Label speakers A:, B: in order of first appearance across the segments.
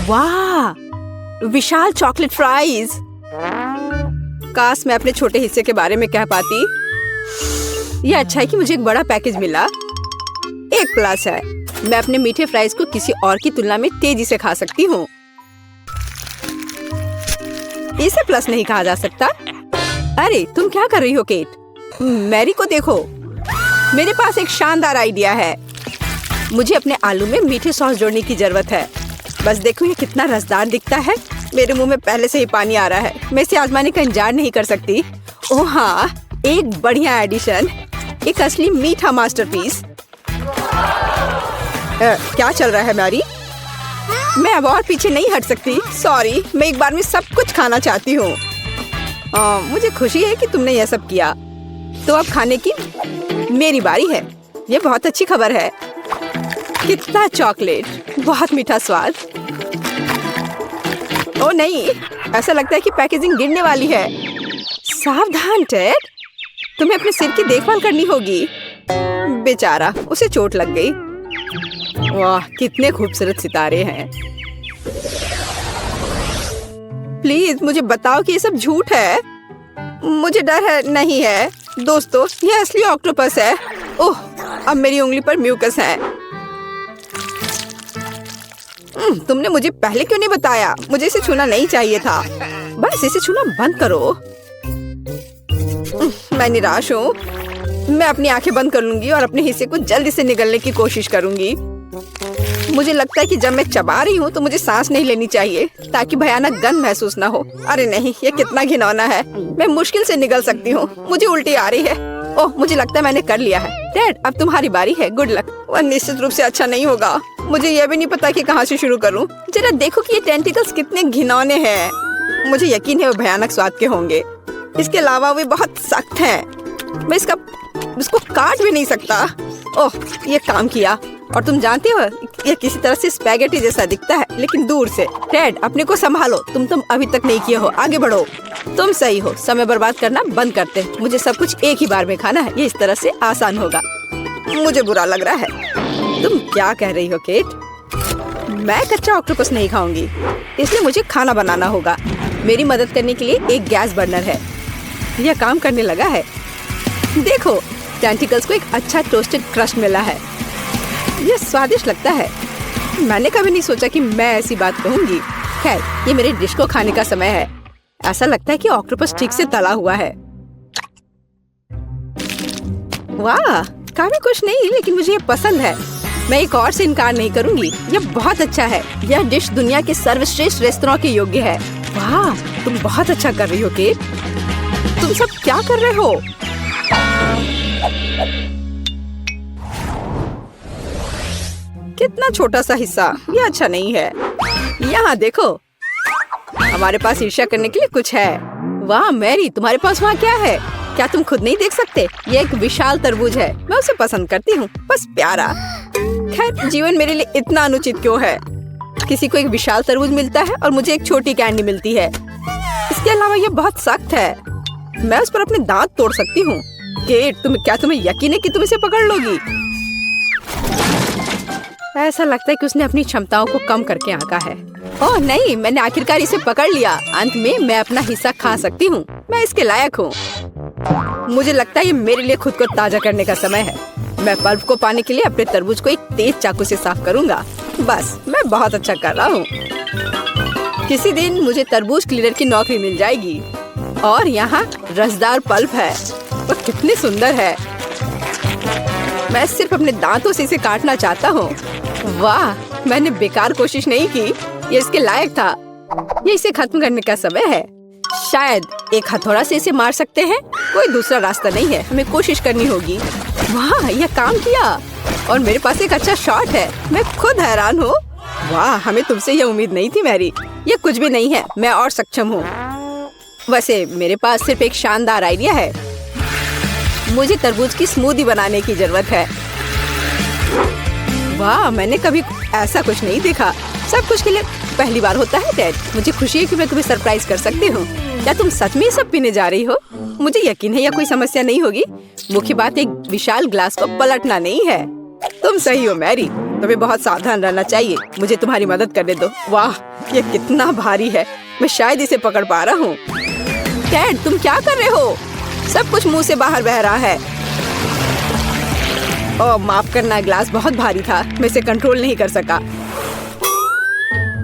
A: वाह, विशाल chocolate fries. काश मैं अपने छोटे हिस्से के बारे में कह पाती। यह अच्छा है कि मुझे एक बड़ा पैकेज मिला। एक प्लस है, मैं अपने मीठे फ्राइज को किसी और की तुलना में तेजी से खा सकती हूँ। इसे प्लस नहीं कहा जा सकता। अरे तुम क्या कर रही हो केट? मैरी को देखो, मेरे पास एक शानदार आइडिया है। मुझे अपने आलू में मीठे सॉस जोड़ने की जरूरत है। बस देखो ये कितना रसदार दिखता है। मेरे मुंह में पहले से ही पानी आ रहा है। मैं इसे आजमाने का इंतजार नहीं कर सकती। ओह हाँ, एक बढ़िया एडिशन, एक असली मीठा मास्टरपीस। क्या चल रहा है मैरी? मैं अब और पीछे नहीं हट सकती। सॉरी, मैं एक बार में सब कुछ खाना चाहती हूँ। मुझे खुशी है कि तुमने यह सब किया। तो अब खाने की मेरी बारी है। ये बहुत अच्छी खबर है। कितना चॉकलेट, बहुत मीठा स्वाद। ओ नहीं, ऐसा लगता है कि पैकेजिंग गिरने वाली है। सावधान टेड, तुम्हें अपने सिर की देखभाल करनी होगी। बेचारा, उसे चोट लग गई। वाह, कितने खूबसूरत सितारे हैं। प्लीज मुझे बताओ कि ये सब झूठ है। मुझे डर है। नहीं है दोस्तों, ये असली ऑक्टोपस है। ओह, अब मेरी उंगली पर म्यूकस है। तुमने मुझे पहले क्यों नहीं बताया? मुझे इसे छूना नहीं चाहिए था। बस इसे छूना बंद करो। मैं निराश हूँ। मैं अपनी आंखें बंद कर लूंगी और अपने हिस्से को जल्दी से निगलने की कोशिश करूंगी। मुझे लगता है कि जब मैं चबा रही हूँ तो मुझे सांस नहीं लेनी चाहिए ताकि भयानक गंध महसूस ना हो। अरे नहीं, ये कितना घिनौना है। मैं मुश्किल से निगल सकती हूँ। मुझे उल्टी आ रही है। ओह, मुझे लगता है मैंने कर लिया है। डैड, अब तुम्हारी बारी है। Good luck. वह निश्चित रूप से अच्छा नहीं होगा। मुझे यह भी नहीं पता कि कहाँ से शुरू करूँ। जरा देखो कि ये टेंटिकल्स कितने घिनौने हैं। मुझे यकीन है वो भयानक स्वाद के होंगे। इसके अलावा वे बहुत सख्त हैं। मैं इसको काट भी नहीं सकता। ओह, ये काम किया। और तुम जानते हो, ये किसी तरह से स्पैगेटी जैसा दिखता है, लेकिन दूर से। डैड, अपने को संभालो। तुम अभी तक नहीं किए हो। आगे बढ़ो। तुम सही हो। समय बर्बाद करना बंद करते। मुझे सब कुछ एक ही बार में खाना है। ये इस तरह से आसान होगा। मुझे बुरा लग रहा है। तुम क्या कह रही हो केट? मैं कच्चा ऑक्टोपस नहीं खाऊंगी, इसलिए मुझे खाना बनाना होगा। मेरी मदद करने के लिए एक गैस बर्नर है। यह काम करने लगा है। देखो, टेंटिकल्स को एक अच्छा टोस्टेड क्रस्ट मिला है। यह स्वादिष्ट लगता है। मैंने कभी नहीं सोचा कि मैं ऐसी बात कहूंगी। खैर, ये मेरे डिश को खाने का समय है। ऐसा लगता है कि ऑक्टोपस ठीक से तला हुआ है। वाह, काफी कुछ नहीं, लेकिन मुझे ये पसंद है। मैं एक और से इनकार नहीं करूंगी। यह बहुत अच्छा है। यह डिश दुनिया के सर्वश्रेष्ठ रेस्तरां के योग्य है। वाह, तुम बहुत अच्छा कर रही हो केट। तुम सब क्या कर रहे हो? कितना छोटा सा हिस्सा। यह अच्छा नहीं है। यहाँ देखो, हमारे पास ईर्ष्या करने के लिए कुछ है। वाह मैरी, तुम्हारे पास वहाँ क्या है? क्या तुम खुद नहीं देख सकते? ये एक विशाल तरबूज है। मैं उसे पसंद करती हूँ। बस प्यारा। खैर, जीवन मेरे लिए इतना अनुचित क्यों है? किसी को एक विशाल तरबूज मिलता है और मुझे एक छोटी कैंडी मिलती है। इसके अलावा ये बहुत सख्त है। मैं उस पर अपने दांत तोड़ सकती हूँ। केट, तुम्हें यकीन है कि तुम इसे पकड़ लोगी? ऐसा लगता है कि उसने अपनी क्षमताओं को कम करके आंका है। ओह नहीं, मैंने आखिरकार इसे पकड़ लिया। अंत में मैं अपना हिस्सा खा सकती हूँ। मैं इसके लायक हूँ। मुझे लगता है ये मेरे लिए खुद को ताजा करने का समय है। मैं पल्प को पाने के लिए अपने तरबूज को एक तेज चाकू से साफ करूँगा। बस, मैं बहुत अच्छा कर रहा हूँ। किसी दिन मुझे तरबूज क्लीनर की नौकरी मिल जाएगी। और यहाँ रसदार पल्प है। वह कितनी सुंदर है। मैं सिर्फ अपने दांतों से इसे काटना चाहता हूँ। वाह, मैंने बेकार कोशिश नहीं की। ये इसके लायक था। ये इसे खत्म करने का समय है। शायद एक हथौड़ा से इसे मार सकते हैं। कोई दूसरा रास्ता नहीं है। हमें कोशिश करनी होगी। वाह, यह काम किया। और मेरे पास एक अच्छा शॉट है। मैं खुद हैरान हूँ। वाह, हमें तुमसे यह उम्मीद नहीं थी मैरी। ये कुछ भी नहीं है। मैं और सक्षम हूँ। वैसे मेरे पास सिर्फ एक शानदार आइडिया है। मुझे तरबूज की स्मूदी बनाने की जरूरत है। वाह, मैंने कभी ऐसा कुछ नहीं देखा। सब कुछ के लिए पहली बार होता है डैड। मुझे खुशी है कि मैं तुम्हें सरप्राइज कर सकती हूँ। क्या तुम सच में सब पीने जा रही हो? मुझे यकीन है यह कोई समस्या नहीं होगी। मुख्य बात एक विशाल ग्लास को पलटना नहीं है। तुम सही हो मैरी, तुम्हें बहुत सावधान रहना चाहिए। मुझे तुम्हारी मदद करने दो। वाह, ये कितना भारी है, मैं शायद इसे पकड़ पा रहा हूँ। टेड, तुम क्या कर रहे हो? सब कुछ मुंह से बाहर बह रहा है। ओह माफ करना, ग्लास बहुत भारी था, मैं इसे कंट्रोल नहीं कर सका।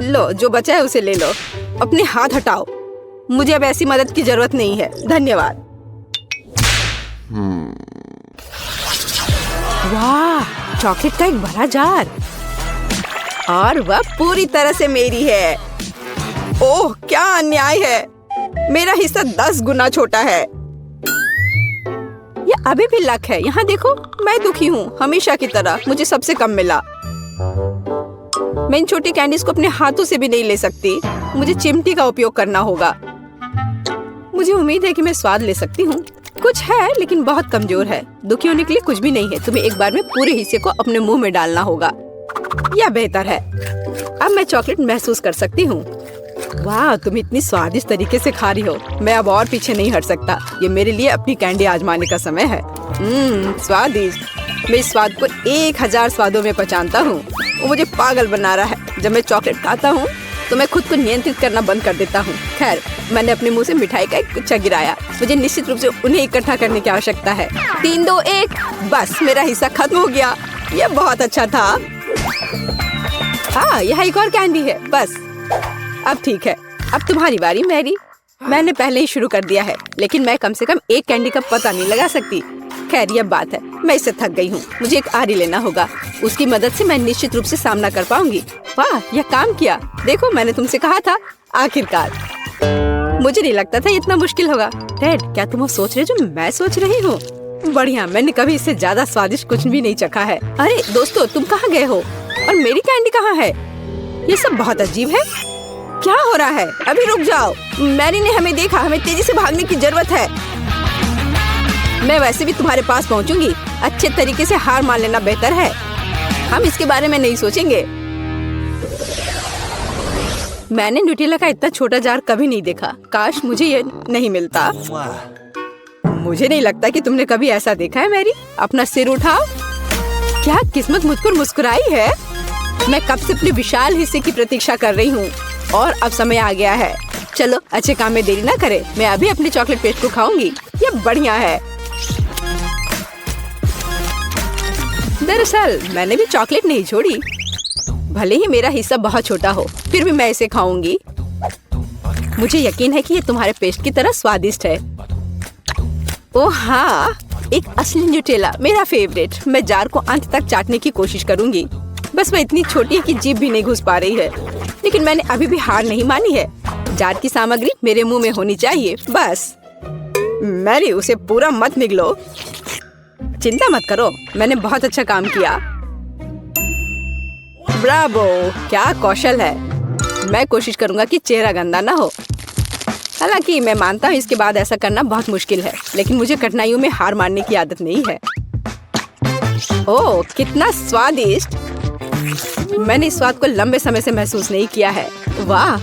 A: लो, जो बचा है उसे ले लो। अपने हाथ हटाओ, मुझे अब ऐसी मदद की जरूरत नहीं है, धन्यवाद। वाह, चॉकलेट का एक बड़ा जार, और वह पूरी तरह से मेरी है। ओह क्या अन्याय है, मेरा हिस्सा 10 गुना छोटा है। ये अभी भी लक है। यहाँ देखो, मैं दुखी हूँ, हमेशा की तरह मुझे सबसे कम मिला। मैं इन छोटी कैंडीज को अपने हाथों से भी नहीं ले सकती, मुझे चिमटी का उपयोग करना होगा। मुझे उम्मीद है कि मैं स्वाद ले सकती हूँ। कुछ है लेकिन बहुत कमजोर है। दुखी होने के लिए कुछ भी नहीं है, तुम्हें एक बार में पूरे हिस्से को अपने मुंह में डालना होगा। यह बेहतर है। अब मैं चॉकलेट महसूस कर सकती हूँ। वाह, तुम इतनी स्वादिष्ट तरीके से खा रही हो, मैं अब और पीछे नहीं हट सकता। ये मेरे लिए अपनी कैंडी आजमाने का समय है। स्वादिष्ट। मैं इस स्वाद को 1000 स्वादों में पहचानता हूँ। वो मुझे पागल बना रहा है। जब मैं चॉकलेट खाता हूँ तो मैं खुद को नियंत्रित करना बंद कर देता हूँ। खैर, मैंने अपने मुंह से मिठाई का एक गुच्छा गिराया। मुझे निश्चित रूप से उन्हें इकट्ठा करने की आवश्यकता है। 3, 2, 1, बस मेरा हिस्सा खत्म हो गया। यह बहुत अच्छा था। हाँ, यह एक और कैंडी है। बस अब ठीक है। अब तुम्हारी बारी मैरी। मैंने पहले ही शुरू कर दिया है, लेकिन मैं कम से कम एक कैंडी का पता नहीं लगा सकती। खैर, यह बात है, मैं इससे थक गई हूँ। मुझे एक आरी लेना होगा, उसकी मदद से मैं निश्चित रूप से सामना कर पाऊंगी। वाह, यह काम किया। देखो, मैंने तुमसे कहा था, आखिरकार। मुझे नहीं लगता था इतना मुश्किल होगा। टेड, क्या तुम वो सोच रहे जो मैं सोच रही हूँ? बढ़िया, मैंने कभी इससे ज्यादा स्वादिष्ट कुछ भी नहीं चखा है। अरे दोस्तों, तुम कहाँ गए हो? और मेरी कैंडी कहाँ है? ये सब बहुत अजीब है। क्या हो रहा है? अभी रुक जाओ। मैरी ने हमें देखा, हमें तेजी से भागने की जरूरत है। मैं वैसे भी तुम्हारे पास पहुंचूंगी। अच्छे तरीके से हार मान लेना बेहतर है। हम इसके बारे में नहीं सोचेंगे। मैंने न्यूटेला का इतना छोटा जार कभी नहीं देखा। काश मुझे ये नहीं मिलता। मुझे नहीं लगता कि तुमने कभी ऐसा देखा है मैरी। अपना सिर उठाओ। क्या किस्मत मुझ पर मुस्कुराई है। मैं कब से अपने विशाल हिस्से की प्रतीक्षा कर रही हूँ और अब समय आ गया है। चलो, अच्छे काम में देरी ना करें। मैं अभी अपने चॉकलेट पेस्ट को खाऊंगी। ये बढ़िया है। दरअसल मैंने भी चॉकलेट नहीं छोड़ी। भले ही मेरा हिस्सा बहुत छोटा हो, फिर भी मैं इसे खाऊंगी। मुझे यकीन है कि ये तुम्हारे पेस्ट की तरह स्वादिष्ट है। ओह हाँ, एक असली न्यूटेला, मेरा फेवरेट। मैं जार को अंत तक चाटने की कोशिश करूंगी। बस वह इतनी छोटी है कि जीभ भी नहीं घुस पा रही है। लेकिन मैंने अभी भी हार नहीं मानी है। जार की सामग्री मेरे मुंह में होनी चाहिए। बस मैरी, उसे पूरा मत निगलो। चिंता मत करो, मैंने बहुत अच्छा काम किया। ब्रावो, क्या कौशल है। मैं कोशिश करूंगा कि चेहरा गंदा ना हो। हालांकि मैं मानता हूँ इसके बाद ऐसा करना बहुत मुश्किल है, लेकिन मुझे कठिनाइयों में हार मानने की आदत नहीं है। ओह, कितना स्वादिष्ट। मैंने इस स्वाद को लंबे समय से महसूस नहीं किया है। वाह,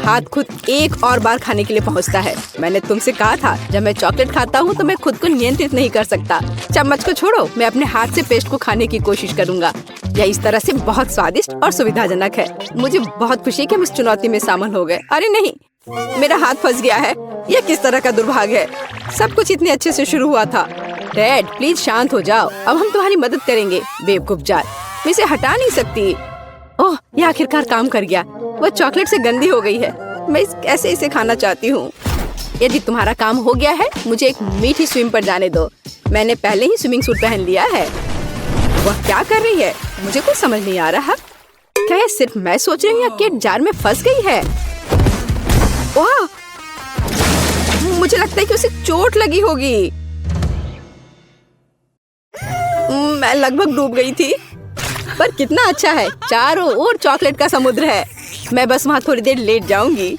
A: हाथ खुद एक और बार खाने के लिए पहुंचता है। मैंने तुमसे कहा था, जब मैं चॉकलेट खाता हूँ तो मैं खुद को नियंत्रित नहीं कर सकता। चम्मच को छोड़ो, मैं अपने हाथ से पेस्ट को खाने की कोशिश करूंगा। यह इस तरह से बहुत स्वादिष्ट और सुविधाजनक है। मुझे बहुत खुशी है कि हम इस चुनौती में शामिल हो गए। अरे नहीं, मेरा हाथ फंस गया है। यह किस तरह का दुर्भाग्य है। सब कुछ इतने अच्छे से शुरू हुआ था। टेड, प्लीज शांत हो जाओ। अब हम तुम्हारी मदद करेंगे। बेवकूफ जार, मैं इसे हटा नहीं सकती। ओह, यह आखिरकार काम कर गया। वह चॉकलेट से गंदी हो गई है। मैं कैसे इसे खाना चाहती हूँ। यदि तुम्हारा काम हो गया है, मुझे एक मीठी स्विम पर जाने दो। मैंने पहले ही स्विमिंग सूट पहन लिया है। वह क्या कर रही है? मुझे कुछ समझ नहीं आ रहा। क्या यह सिर्फ मैं सोच रही हूँ या केट जार में फंस गई है? वाह, मुझे लगता है कि उसे चोट लगी होगी। मैं लगभग डूब गई थी। पर कितना अच्छा है, चारों ओर चॉकलेट का समुद्र है। मैं बस वहाँ थोड़ी देर लेट जाऊंगी।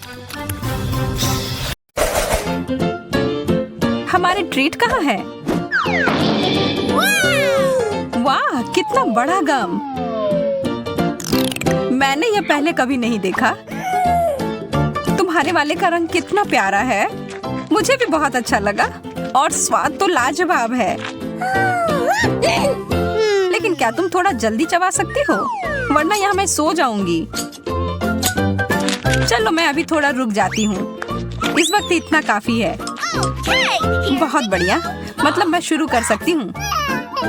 A: हमारे ट्रीट कहाँ है? वाह, कितना बड़ा गम। मैंने यह पहले कभी नहीं देखा। तुम्हारे वाले का रंग कितना प्यारा है। मुझे भी बहुत अच्छा लगा और स्वाद तो लाजवाब है। लेकिन क्या तुम थोड़ा जल्दी चबा सकती हो, वरना यहाँ मैं सो जाऊंगी। चलो मैं अभी थोड़ा रुक जाती हूँ, इस वक्त इतना काफी है। बहुत बढ़िया, मतलब मैं शुरू कर सकती हूँ।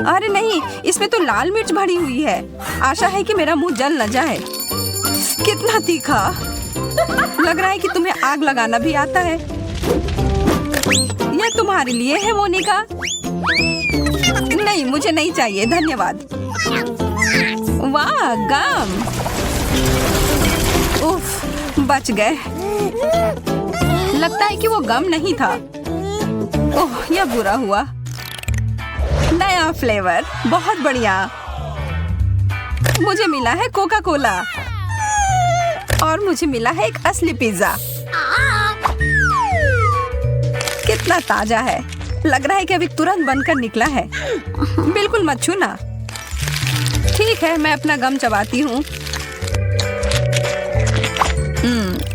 A: अरे नहीं, इसमें तो लाल मिर्च भरी हुई है। आशा है कि मेरा मुंह जल न जाए। कितना तीखा, लग रहा है कि तुम्हें आग लगाना भी आता है। यह तुम्हारे लिए है मोनिका। नहीं, मुझे नहीं चाहिए, धन्यवाद। वाह, गम। उफ, बच गए। लगता है कि वो गम नहीं था। ओह, यह बुरा हुआ। नया फ्लेवर, बहुत बढ़िया। मुझे मिला है कोका कोला और मुझे मिला है एक असली पिज्जा। कितना ताजा है, लग रहा है कि अभी तुरंत बनकर निकला है। बिल्कुल मत छूना। ठीक है, मैं अपना गम चबाती हूँ।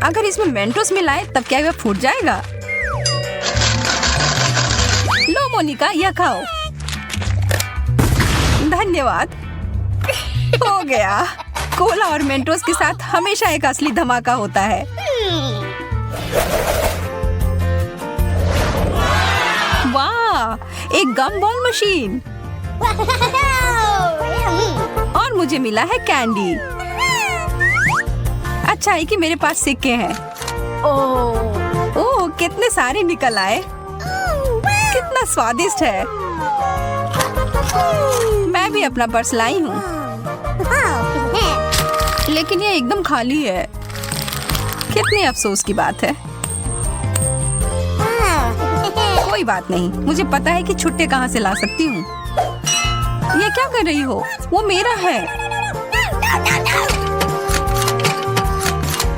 A: अगर इसमें मेंटोस मिलाए तब क्या यह फूट जाएगा? लो मोनिका, यह खाओ। धन्यवाद। हो गया। कोला और मेंटोस के साथ हमेशा एक असली धमाका होता है। वाह, एक गम बॉल मशीन। और मुझे मिला है कैंडी। अच्छा है कि मेरे पास सिक्के हैं। ओह, कितने सारे निकल आए। कितना स्वादिष्ट है। मैं भी अपना पर्स लाई हूँ, लेकिन ये एकदम खाली है। कितने अफसोस की बात है। कोई बात नहीं, मुझे पता है कि छुट्टे कहाँ से ला सकती हूँ। ये क्या कर रही हो? वो मेरा है।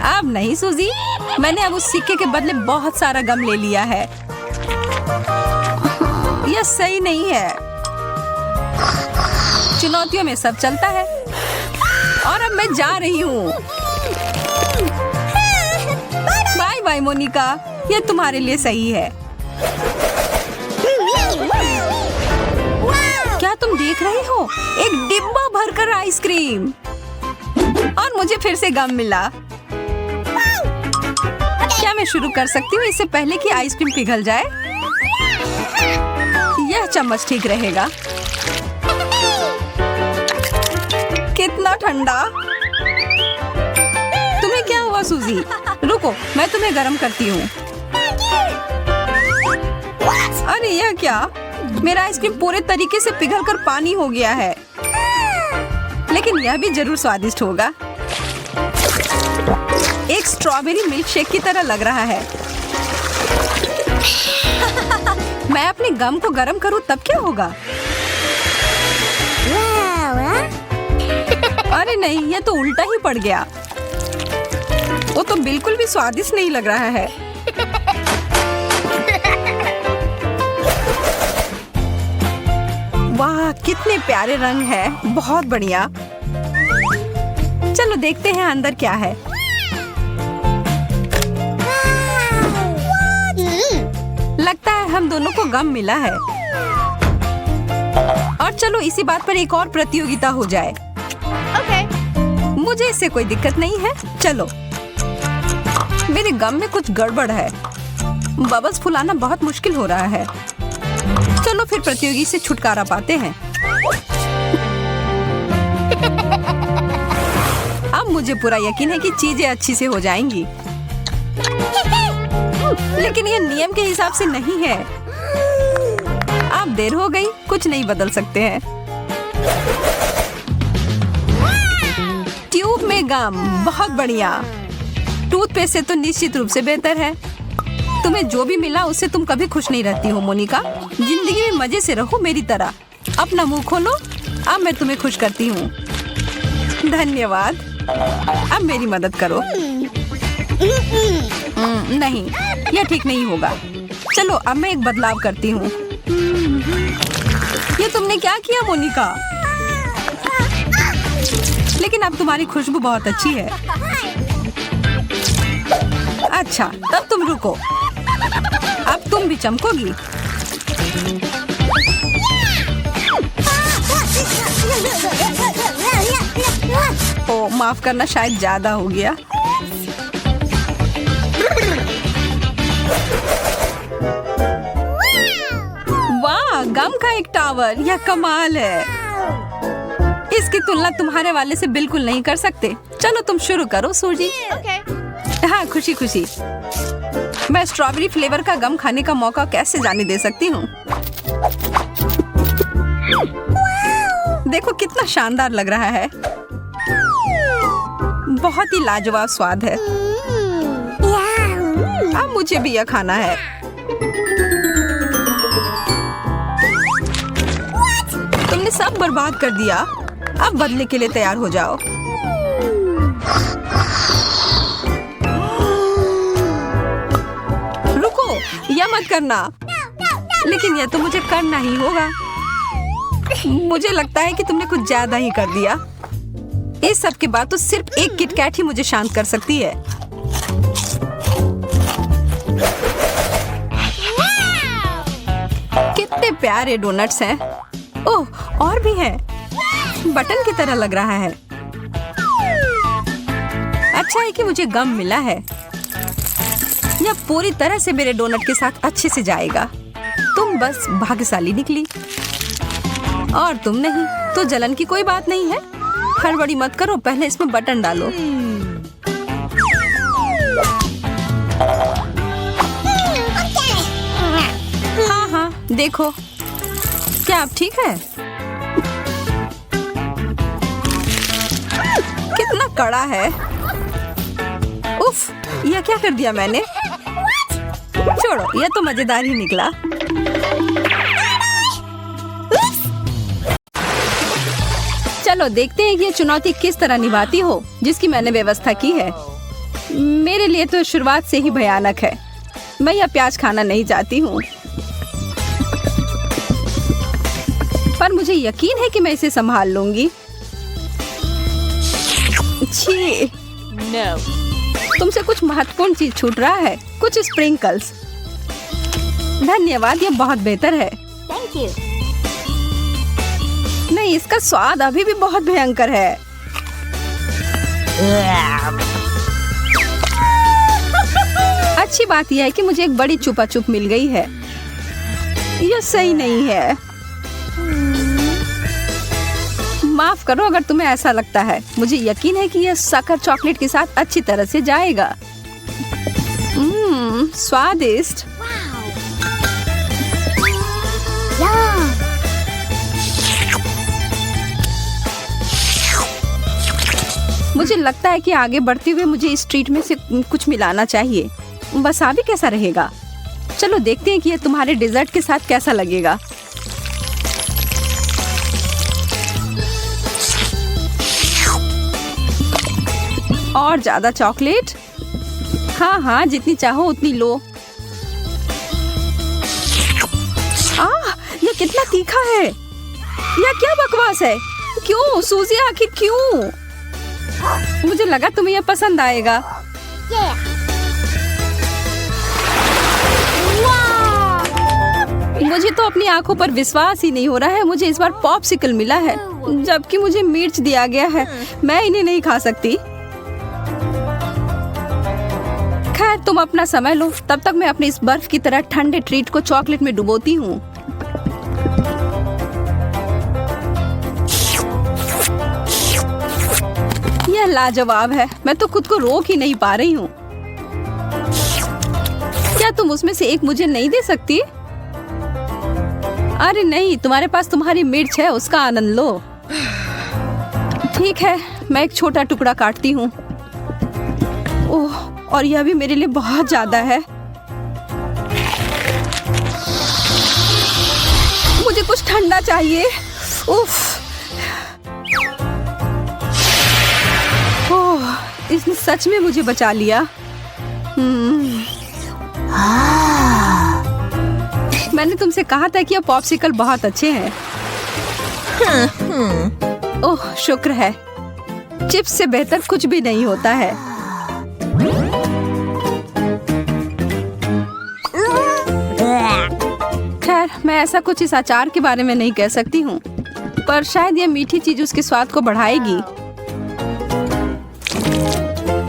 A: अब नहीं सूजी, मैंने अब उस सिक्के के बदले बहुत सारा गम ले लिया है। यह सही नहीं है। चुनौतियों में सब चलता है। और अब मैं जा रही हूँ। बाय बाय मोनिका, यह तुम्हारे लिए सही है। क्या तुम देख रही हो? एक डिब्बा भरकर आइसक्रीम। और मुझे फिर से गम मिला। क्या मैं शुरू कर सकती हूँ इससे पहले कि आइसक्रीम पिघल जाए? यह चम्मच ठीक रहेगा। कितना ठंडा। तुम्हें क्या हुआ सूजी? रुको, मैं तुम्हें गर्म करती हूँ। अरे यह क्या? मेरा आइसक्रीम पूरे तरीके से पिघलकर पानी हो गया है। लेकिन यह भी जरूर स्वादिष्ट होगा। एक स्ट्रॉबेरी मिल्क शेक की तरह लग रहा है। मैं अपने गम को गर्म करूं तब क्या होगा? अरे नहीं, यह तो उल्टा ही पड़ गया। वो तो बिल्कुल भी स्वादिष्ट नहीं लग रहा है। वाह, कितने प्यारे रंग हैं, बहुत बढ़िया। चलो देखते हैं अंदर क्या है। लगता है हम दोनों को गम मिला है। और चलो इसी बात पर एक और प्रतियोगिता हो जाए। मुझे इससे कोई दिक्कत नहीं है। चलो, मेरे गम में कुछ गड़बड़ है। बबल्स फुलाना बहुत मुश्किल हो रहा है। चलो फिर प्रतियोगी से छुटकारा पाते हैं। अब मुझे पूरा यकीन है कि चीजें अच्छी से हो जाएंगी। लेकिन ये नियम के हिसाब से नहीं है। अब देर हो गई, कुछ नहीं बदल सकते हैं। ट्यूब में गम, बहुत बढ़िया। टूथपेस्ट से तो निश्चित रूप से बेहतर है। तुम्हें जो भी मिला उससे तुम कभी खुश नहीं रहती हो मोनिका। जिंदगी में मजे से रहो मेरी तरह। अपना मुंह खोलो, अब मैं तुम्हें खुश करती हूँ। धन्यवाद। अब मेरी मदद करो। नहीं, यह ठीक नहीं होगा। चलो अब मैं एक बदलाव करती हूँ। ये तुमने क्या किया मोनिका? लेकिन अब तुम्हारी खुशबू बहुत अच्छी है। अच्छा, तब तुम रुको। अब तुम भी चमकोगी। ओ माफ करना, शायद ज्यादा हो गया। वाह, गम का एक टावर, यह कमाल है। इसकी तुलना तुम्हारे वाले से बिल्कुल नहीं कर सकते। चलो तुम शुरू करो सूजी। हाँ, खुशी खुशी। मैं स्ट्रॉबेरी फ्लेवर का गम खाने का मौका कैसे जाने दे सकती हूँ। देखो कितना शानदार लग रहा है। बहुत ही लाजवाब स्वाद है। अब मुझे भी यह खाना है। तुमने सब बर्बाद कर दिया। अब बदले के लिए तैयार हो जाओ। रुको, यह मत करना। लेकिन यह तो मुझे करना ही होगा। मुझे लगता है कि तुमने कुछ ज्यादा ही कर दिया। इस सब के बाद तो सिर्फ एक किटकैट ही मुझे शांत कर सकती है। कितने प्यारे डोनट्स हैं। ओह, और भी है। बटन की तरह लग रहा है। अच्छा है कि मुझे गम मिला है। यह पूरी तरह से मेरे डोनट के साथ अच्छे से जाएगा। तुम बस भाग्यशाली निकली और तुम नहीं, तो जलन की कोई बात नहीं है। हड़बड़ी मत करो, पहले इसमें बटन डालो। हाँ हाँ, देखो क्या अब ठीक है? कितना कड़ा है। उफ, यह क्या कर दिया मैंने? छोड़ो, यह तो मजेदार ही निकला। चलो देखते हैं कि ये चुनौती किस तरह निभाती हो जिसकी मैंने व्यवस्था की है। मेरे लिए तो शुरुआत से ही भयानक है। मैं यह प्याज खाना नहीं चाहती हूँ, पर मुझे यकीन है कि मैं इसे संभाल लूंगी। छी, तुमसे कुछ महत्वपूर्ण चीज छूट रहा है। कुछ स्प्रिंकल्स। धन्यवाद, यह बहुत बेहतर है।
B: Thank you.
A: नहीं, इसका स्वाद अभी भी बहुत भयंकर है। अच्छी बात यह है कि मुझे एक बड़ी चुपा चुप मिल गई है। यह सही नहीं है। माफ करो अगर तुम्हें ऐसा लगता है। मुझे यकीन है कि यह शक्कर चॉकलेट के साथ अच्छी तरह से जाएगा। स्वादिष्ट।
B: Yum.
A: मुझे लगता है कि आगे बढ़ते हुए मुझे इस ट्रीट में से कुछ मिलाना चाहिए। वसाबी कैसा रहेगा? चलो देखते हैं कि यह तुम्हारे डेजर्ट के साथ कैसा लगेगा। और ज्यादा चॉकलेट? हाँ हाँ, जितनी चाहो उतनी लो। यह कितना तीखा है। यह क्या बकवास है? क्यों सूजी, आखिर क्यों? मुझे लगा तुम्हें यह पसंद आएगा।
B: Yeah. Wow.
A: मुझे तो अपनी आंखों पर विश्वास ही नहीं हो रहा है। मुझे इस बार पॉप्सिकल मिला है, जबकि मुझे मिर्च दिया गया है। मैं इन्हें नहीं खा सकती। खैर, तुम अपना समय लो। तब तक मैं अपनी इस बर्फ की तरह ठंडे ट्रीट को चॉकलेट में डुबोती हूँ। यह लाजवाब है। मैं तो खुद को रोक ही नहीं पा रही हूँ। क्या तुम उसमें से एक मुझे नहीं दे सकती? अरे नहीं, तुम्हारे पास तुम्हारी मिर्च है, उसका आनंद लो। ठीक है, मैं एक छोटा टुकड़ा काटती हूँ। ओह, और यह भी मेरे लिए बहुत ज्यादा है। मुझे कुछ ठंडा चाहिए। उफ। ओह, इसने सच में मुझे बचा लिया। मैंने तुमसे कहा था कि ये पॉप्सिकल बहुत अच्छे हैं। ओह, शुक्र है। चिप्स से बेहतर कुछ भी नहीं होता है। खैर, मैं ऐसा कुछ इस अचार के बारे में नहीं कह सकती हूँ। पर शायद यह मीठी चीज उसके स्वाद को बढ़ाएगी।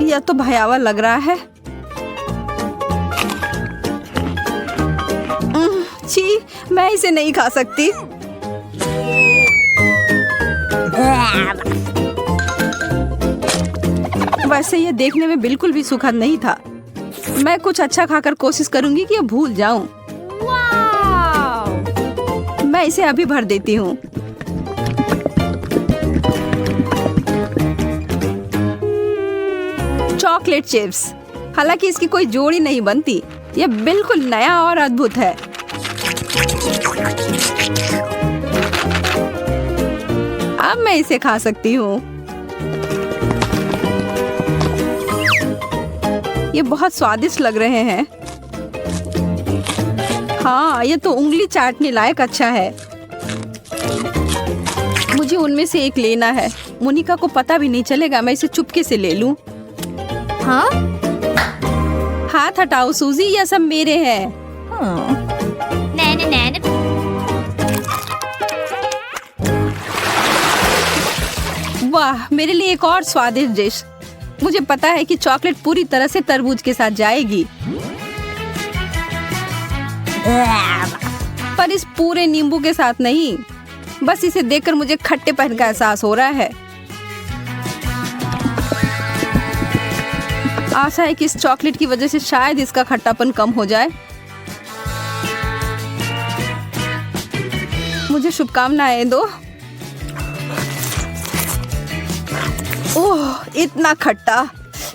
A: यह तो भयावह लग रहा है। छी, मैं इसे नहीं खा सकती। वैसे यह देखने में बिल्कुल भी सुखद नहीं था। मैं कुछ अच्छा खाकर कोशिश करूंगी कि यह भूल जाऊं। मैं इसे अभी भर देती हूँ। चॉकलेट चिप्स, हालांकि इसकी कोई जोड़ी नहीं बनती। यह बिल्कुल नया और अद्भुत है। अब मैं इसे खा सकती हूँ। ये बहुत स्वादिष्ट लग रहे हैं। हाँ, ये तो उंगली चाटने लायक अच्छा है। मुझे उनमें से एक लेना है। मोनिका को पता भी नहीं चलेगा। मैं इसे चुपके से ले लूं।
B: हाँ?
A: हाथ हटाओ सूजी, यह सब मेरे हैं।
B: नैने नैने।
A: वाह, मेरे लिए एक और स्वादिष्ट डिश। मुझे पता है कि चॉकलेट पूरी तरह से तरबूज के साथ जाएगी, पर इस पूरे नींबू के साथ नहीं। बस इसे देखकर मुझे खट्टेपन का एहसास हो रहा है। आशा है कि इस चॉकलेट की वजह से शायद इसका खट्टापन कम हो जाए। मुझे शुभकामनाएं दो। ओह, इतना खट्टा,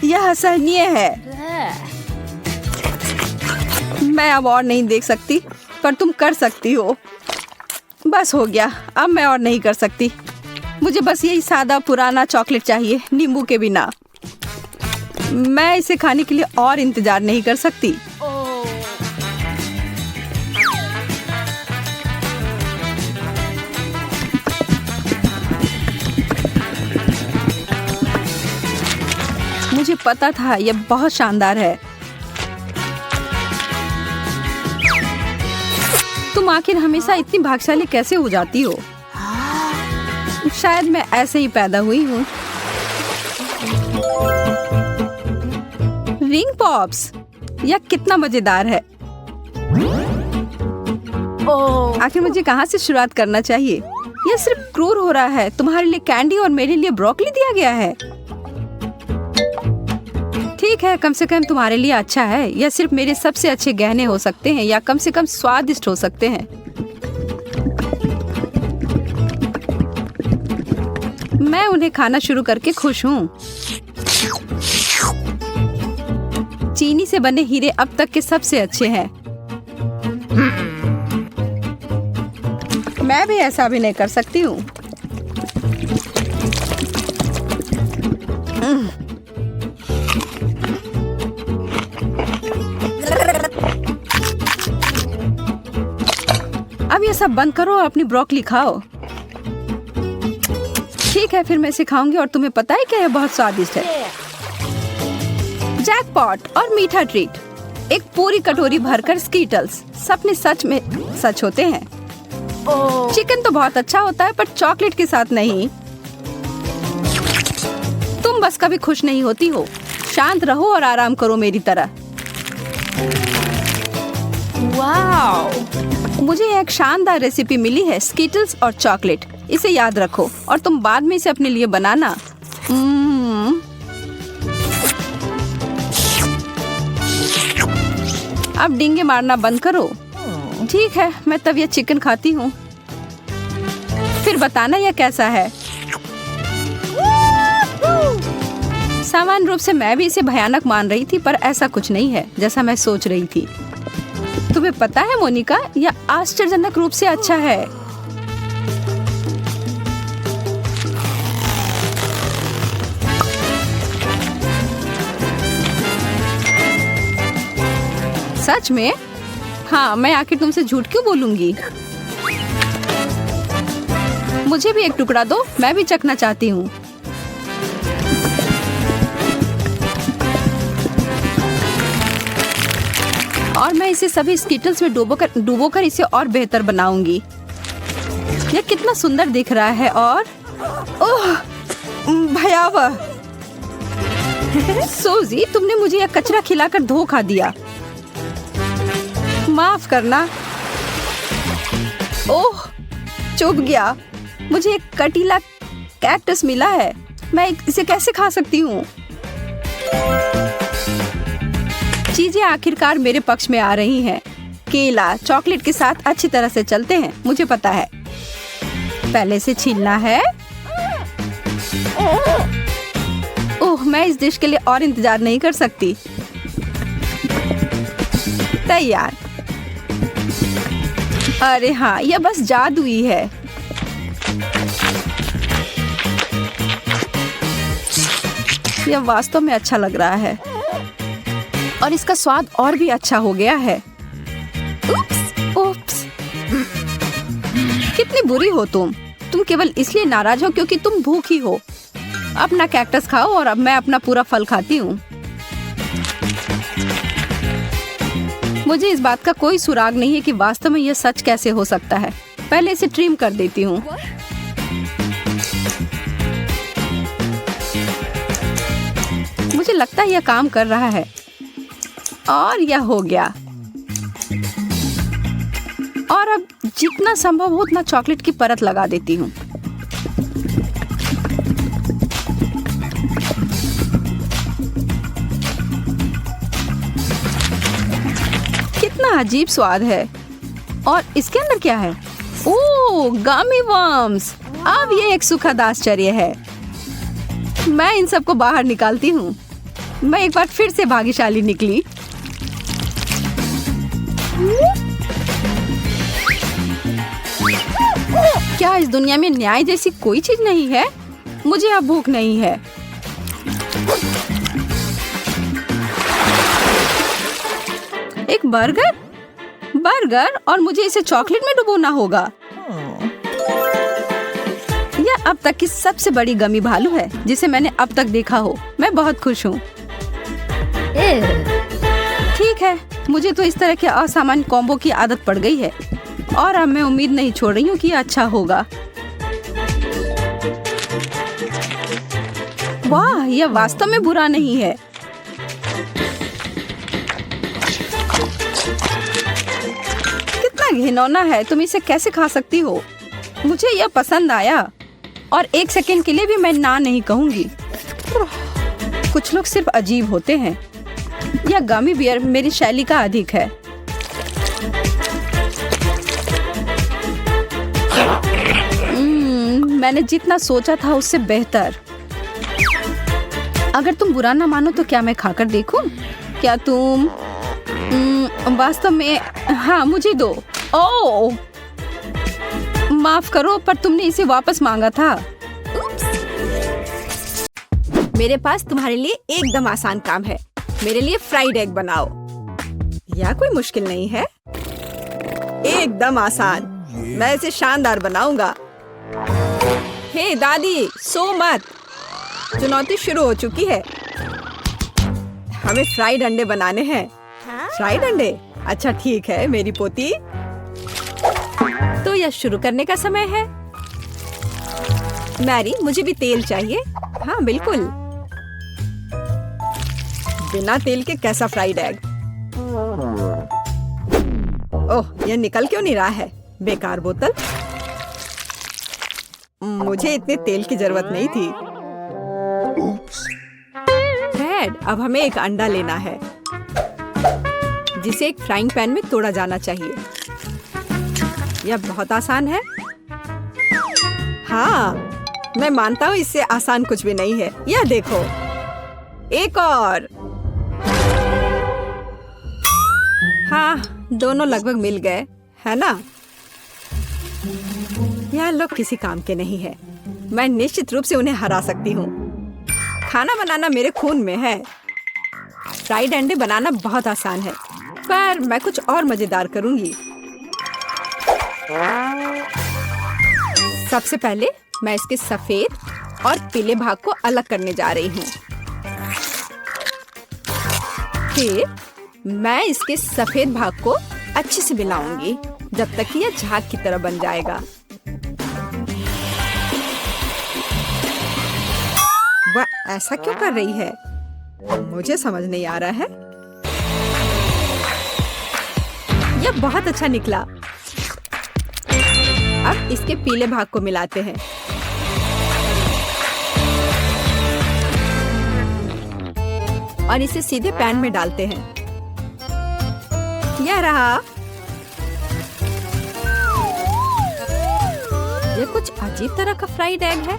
A: यह असहनीय है। मैं अब और नहीं देख सकती, पर तुम कर सकती हो। बस हो गया, अब मैं और नहीं कर सकती। मुझे बस यही सादा पुराना चॉकलेट चाहिए, नींबू के बिना। मैं इसे खाने के लिए और इंतजार नहीं कर सकती। मुझे पता था यह बहुत शानदार है। तुम आखिर हमेशा इतनी भाग्यशाली कैसे हो जाती हो? शायद मैं ऐसे ही पैदा हुई हूँ। रिंग पॉप्स, यह कितना मजेदार है। आखिर मुझे कहाँ से शुरुआत करना चाहिए? यह सिर्फ क्रूर हो रहा है। तुम्हारे लिए कैंडी और मेरे लिए ब्रोकली दिया गया है। ठीक है, कम से कम तुम्हारे लिए अच्छा है। यह सिर्फ मेरे सबसे अच्छे गहने हो सकते हैं, या कम से कम स्वादिष्ट हो सकते हैं। मैं उन्हें खाना शुरू करके खुश हूँ। चीनी से बने हीरे अब तक के सबसे अच्छे हैं। मैं भी ऐसा भी नहीं कर सकती हूँ। अब ये सब बंद करो और अपनी ब्रोकली खाओ। ठीक है, फिर मैं इसे खाऊंगी और तुम्हें पता है क्या, यह बहुत स्वादिष्ट है। जैकपॉट और मीठा ट्रीट। एक पूरी कटोरी भरकर स्कीटल्स। सपने सच में सच होते हैं। चिकन तो बहुत अच्छा होता है, पर चॉकलेट के साथ नहीं। तुम बस कभी खुश नहीं होती हो। शांत रहो और आराम करो मेरी तरह। वाओ, मुझे एक शानदार रेसिपी मिली है, स्कीटल्स और चॉकलेट। इसे याद रखो और तुम बाद में इसे अपने लिए बनाना। अब डींगे मारना बंद करो। ठीक है, मैं तब यह चिकन खाती हूँ, फिर बताना यह कैसा है। सामान्य रूप से मैं भी इसे भयानक मान रही थी, पर ऐसा कुछ नहीं है जैसा मैं सोच रही थी। तुम्हें पता है मोनिका, यह आश्चर्यजनक रूप से अच्छा है। सच में? हाँ, मैं आखिर तुमसे झूठ क्यों बोलूंगी। मुझे भी एक टुकड़ा दो, मैं भी चखना चाहती हूँ। और मैं इसे सभी स्कीटल्स में डुबोकर इसे और बेहतर बनाऊंगी। यह कितना सुंदर दिख रहा है और ओह भयावह। सूजी, तुमने मुझे यह कचरा खिलाकर धोखा दिया। माफ करना। ओह, चुभ गया। मुझे एक कटीला कैक्टस मिला है। मैं इसे कैसे खा सकती हूँ? चीजें आखिरकार मेरे पक्ष में आ रही हैं। केला चॉकलेट के साथ अच्छी तरह से चलते हैं, मुझे पता है। पहले से छीलना है। ओह, मैं इस डिश के लिए और इंतजार नहीं कर सकती। तैयार। अरे हाँ, यह बस जादुई है। यह वास्तव में अच्छा लग रहा है और इसका स्वाद और भी अच्छा हो गया है। उप्स। कितनी बुरी हो तुम केवल इसलिए नाराज हो क्योंकि तुम भूखी हो। अपना कैक्टस खाओ और अब मैं अपना पूरा फल खाती हूँ। मुझे इस बात का कोई सुराग नहीं है कि वास्तव में यह सच कैसे हो सकता है। पहले इसे ट्रिम कर देती हूँ। मुझे लगता है यह काम कर रहा है और यह हो गया। और अब जितना संभव हो उतना चॉकलेट की परत लगा देती हूँ। कितना अजीब स्वाद है। और इसके अंदर क्या है? ओह, गमी वर्म्स। अब ये एक सुखद आश्चर्य है। मैं इन सबको बाहर निकालती हूँ। मैं एक बार फिर से भाग्यशाली निकली। क्या इस दुनिया में न्याय जैसी कोई चीज नहीं है? मुझे अब भूख नहीं है। एक बर्गर और मुझे इसे चॉकलेट में डुबोना होगा। यह अब तक की सबसे बड़ी गमी भालू है जिसे मैंने अब तक देखा हो। मैं बहुत खुश हूँ। ठीक है, मुझे तो इस तरह के असामान्य कॉम्बो की आदत पड़ गई है और अब मैं उम्मीद नहीं छोड़ रही हूँ कि अच्छा होगा। वाह, यह वास्तव में बुरा नहीं है। कितना घिनौना है। तुम इसे कैसे खा सकती हो? मुझे यह पसंद आया और एक सेकंड के लिए भी मैं ना नहीं कहूंगी। कुछ लोग सिर्फ अजीब होते हैं। यह गमी बियर मेरी शैली का अधिक है। मैंने जितना सोचा था उससे बेहतर। अगर तुम बुरा ना मानो तो क्या मैं खाकर देखूं? क्या तुम वास्तव में? हाँ, मुझे दो। ओह, माफ करो, पर तुमने इसे वापस मांगा था। मेरे पास तुम्हारे लिए एकदम आसान काम है। मेरे लिए फ्राइड एग बनाओ। यह कोई मुश्किल नहीं है, एकदम आसान। मैं इसे शानदार बनाऊंगा। हे दादी, सो मत। चुनौती शुरू हो चुकी है। हमें फ्राइड अंडे बनाने हैं। फ्राइड अंडे? अच्छा ठीक है मेरी पोती। तो यह शुरू करने का समय है। मैरी, मुझे भी तेल चाहिए। हाँ बिल्कुल। बिना तेल के कैसा फ्राइड एग? ओह, यह निकल क्यों नहीं रहा है? बेकार बोतल। मुझे इतने तेल की जरूरत नहीं थी। हेड, अब हमें एक अंडा लेना है जिसे एक फ्राइंग पैन में तोड़ा जाना चाहिए। यह बहुत आसान है। हाँ, मैं मानता हूँ इससे आसान कुछ भी नहीं है। यह देखो, एक और। हाँ, दोनों लगभग मिल गए, है ना? यह लोग किसी काम के नहीं है। मैं निश्चित रूप से उन्हें हरा सकती हूँ। खाना बनाना मेरे खून में है। फ्राइड अंडे बनाना बहुत आसान है, पर मैं कुछ और मजेदार करूंगी। सबसे पहले मैं इसके सफेद और पीले भाग को अलग करने जा रही हूँ। फिर मैं इसके सफेद भाग को अच्छे से मिलाऊंगी जब तक कि यह झाग की तरह बन जाएगा। ऐसा क्यों कर रही है? मुझे समझ नहीं आ रहा है। यह बहुत अच्छा निकला। अब इसके पीले भाग को मिलाते हैं। और इसे सीधे पैन में डालते हैं। यह रहा। ये कुछ अजीब तरह का फ्राइड एग है।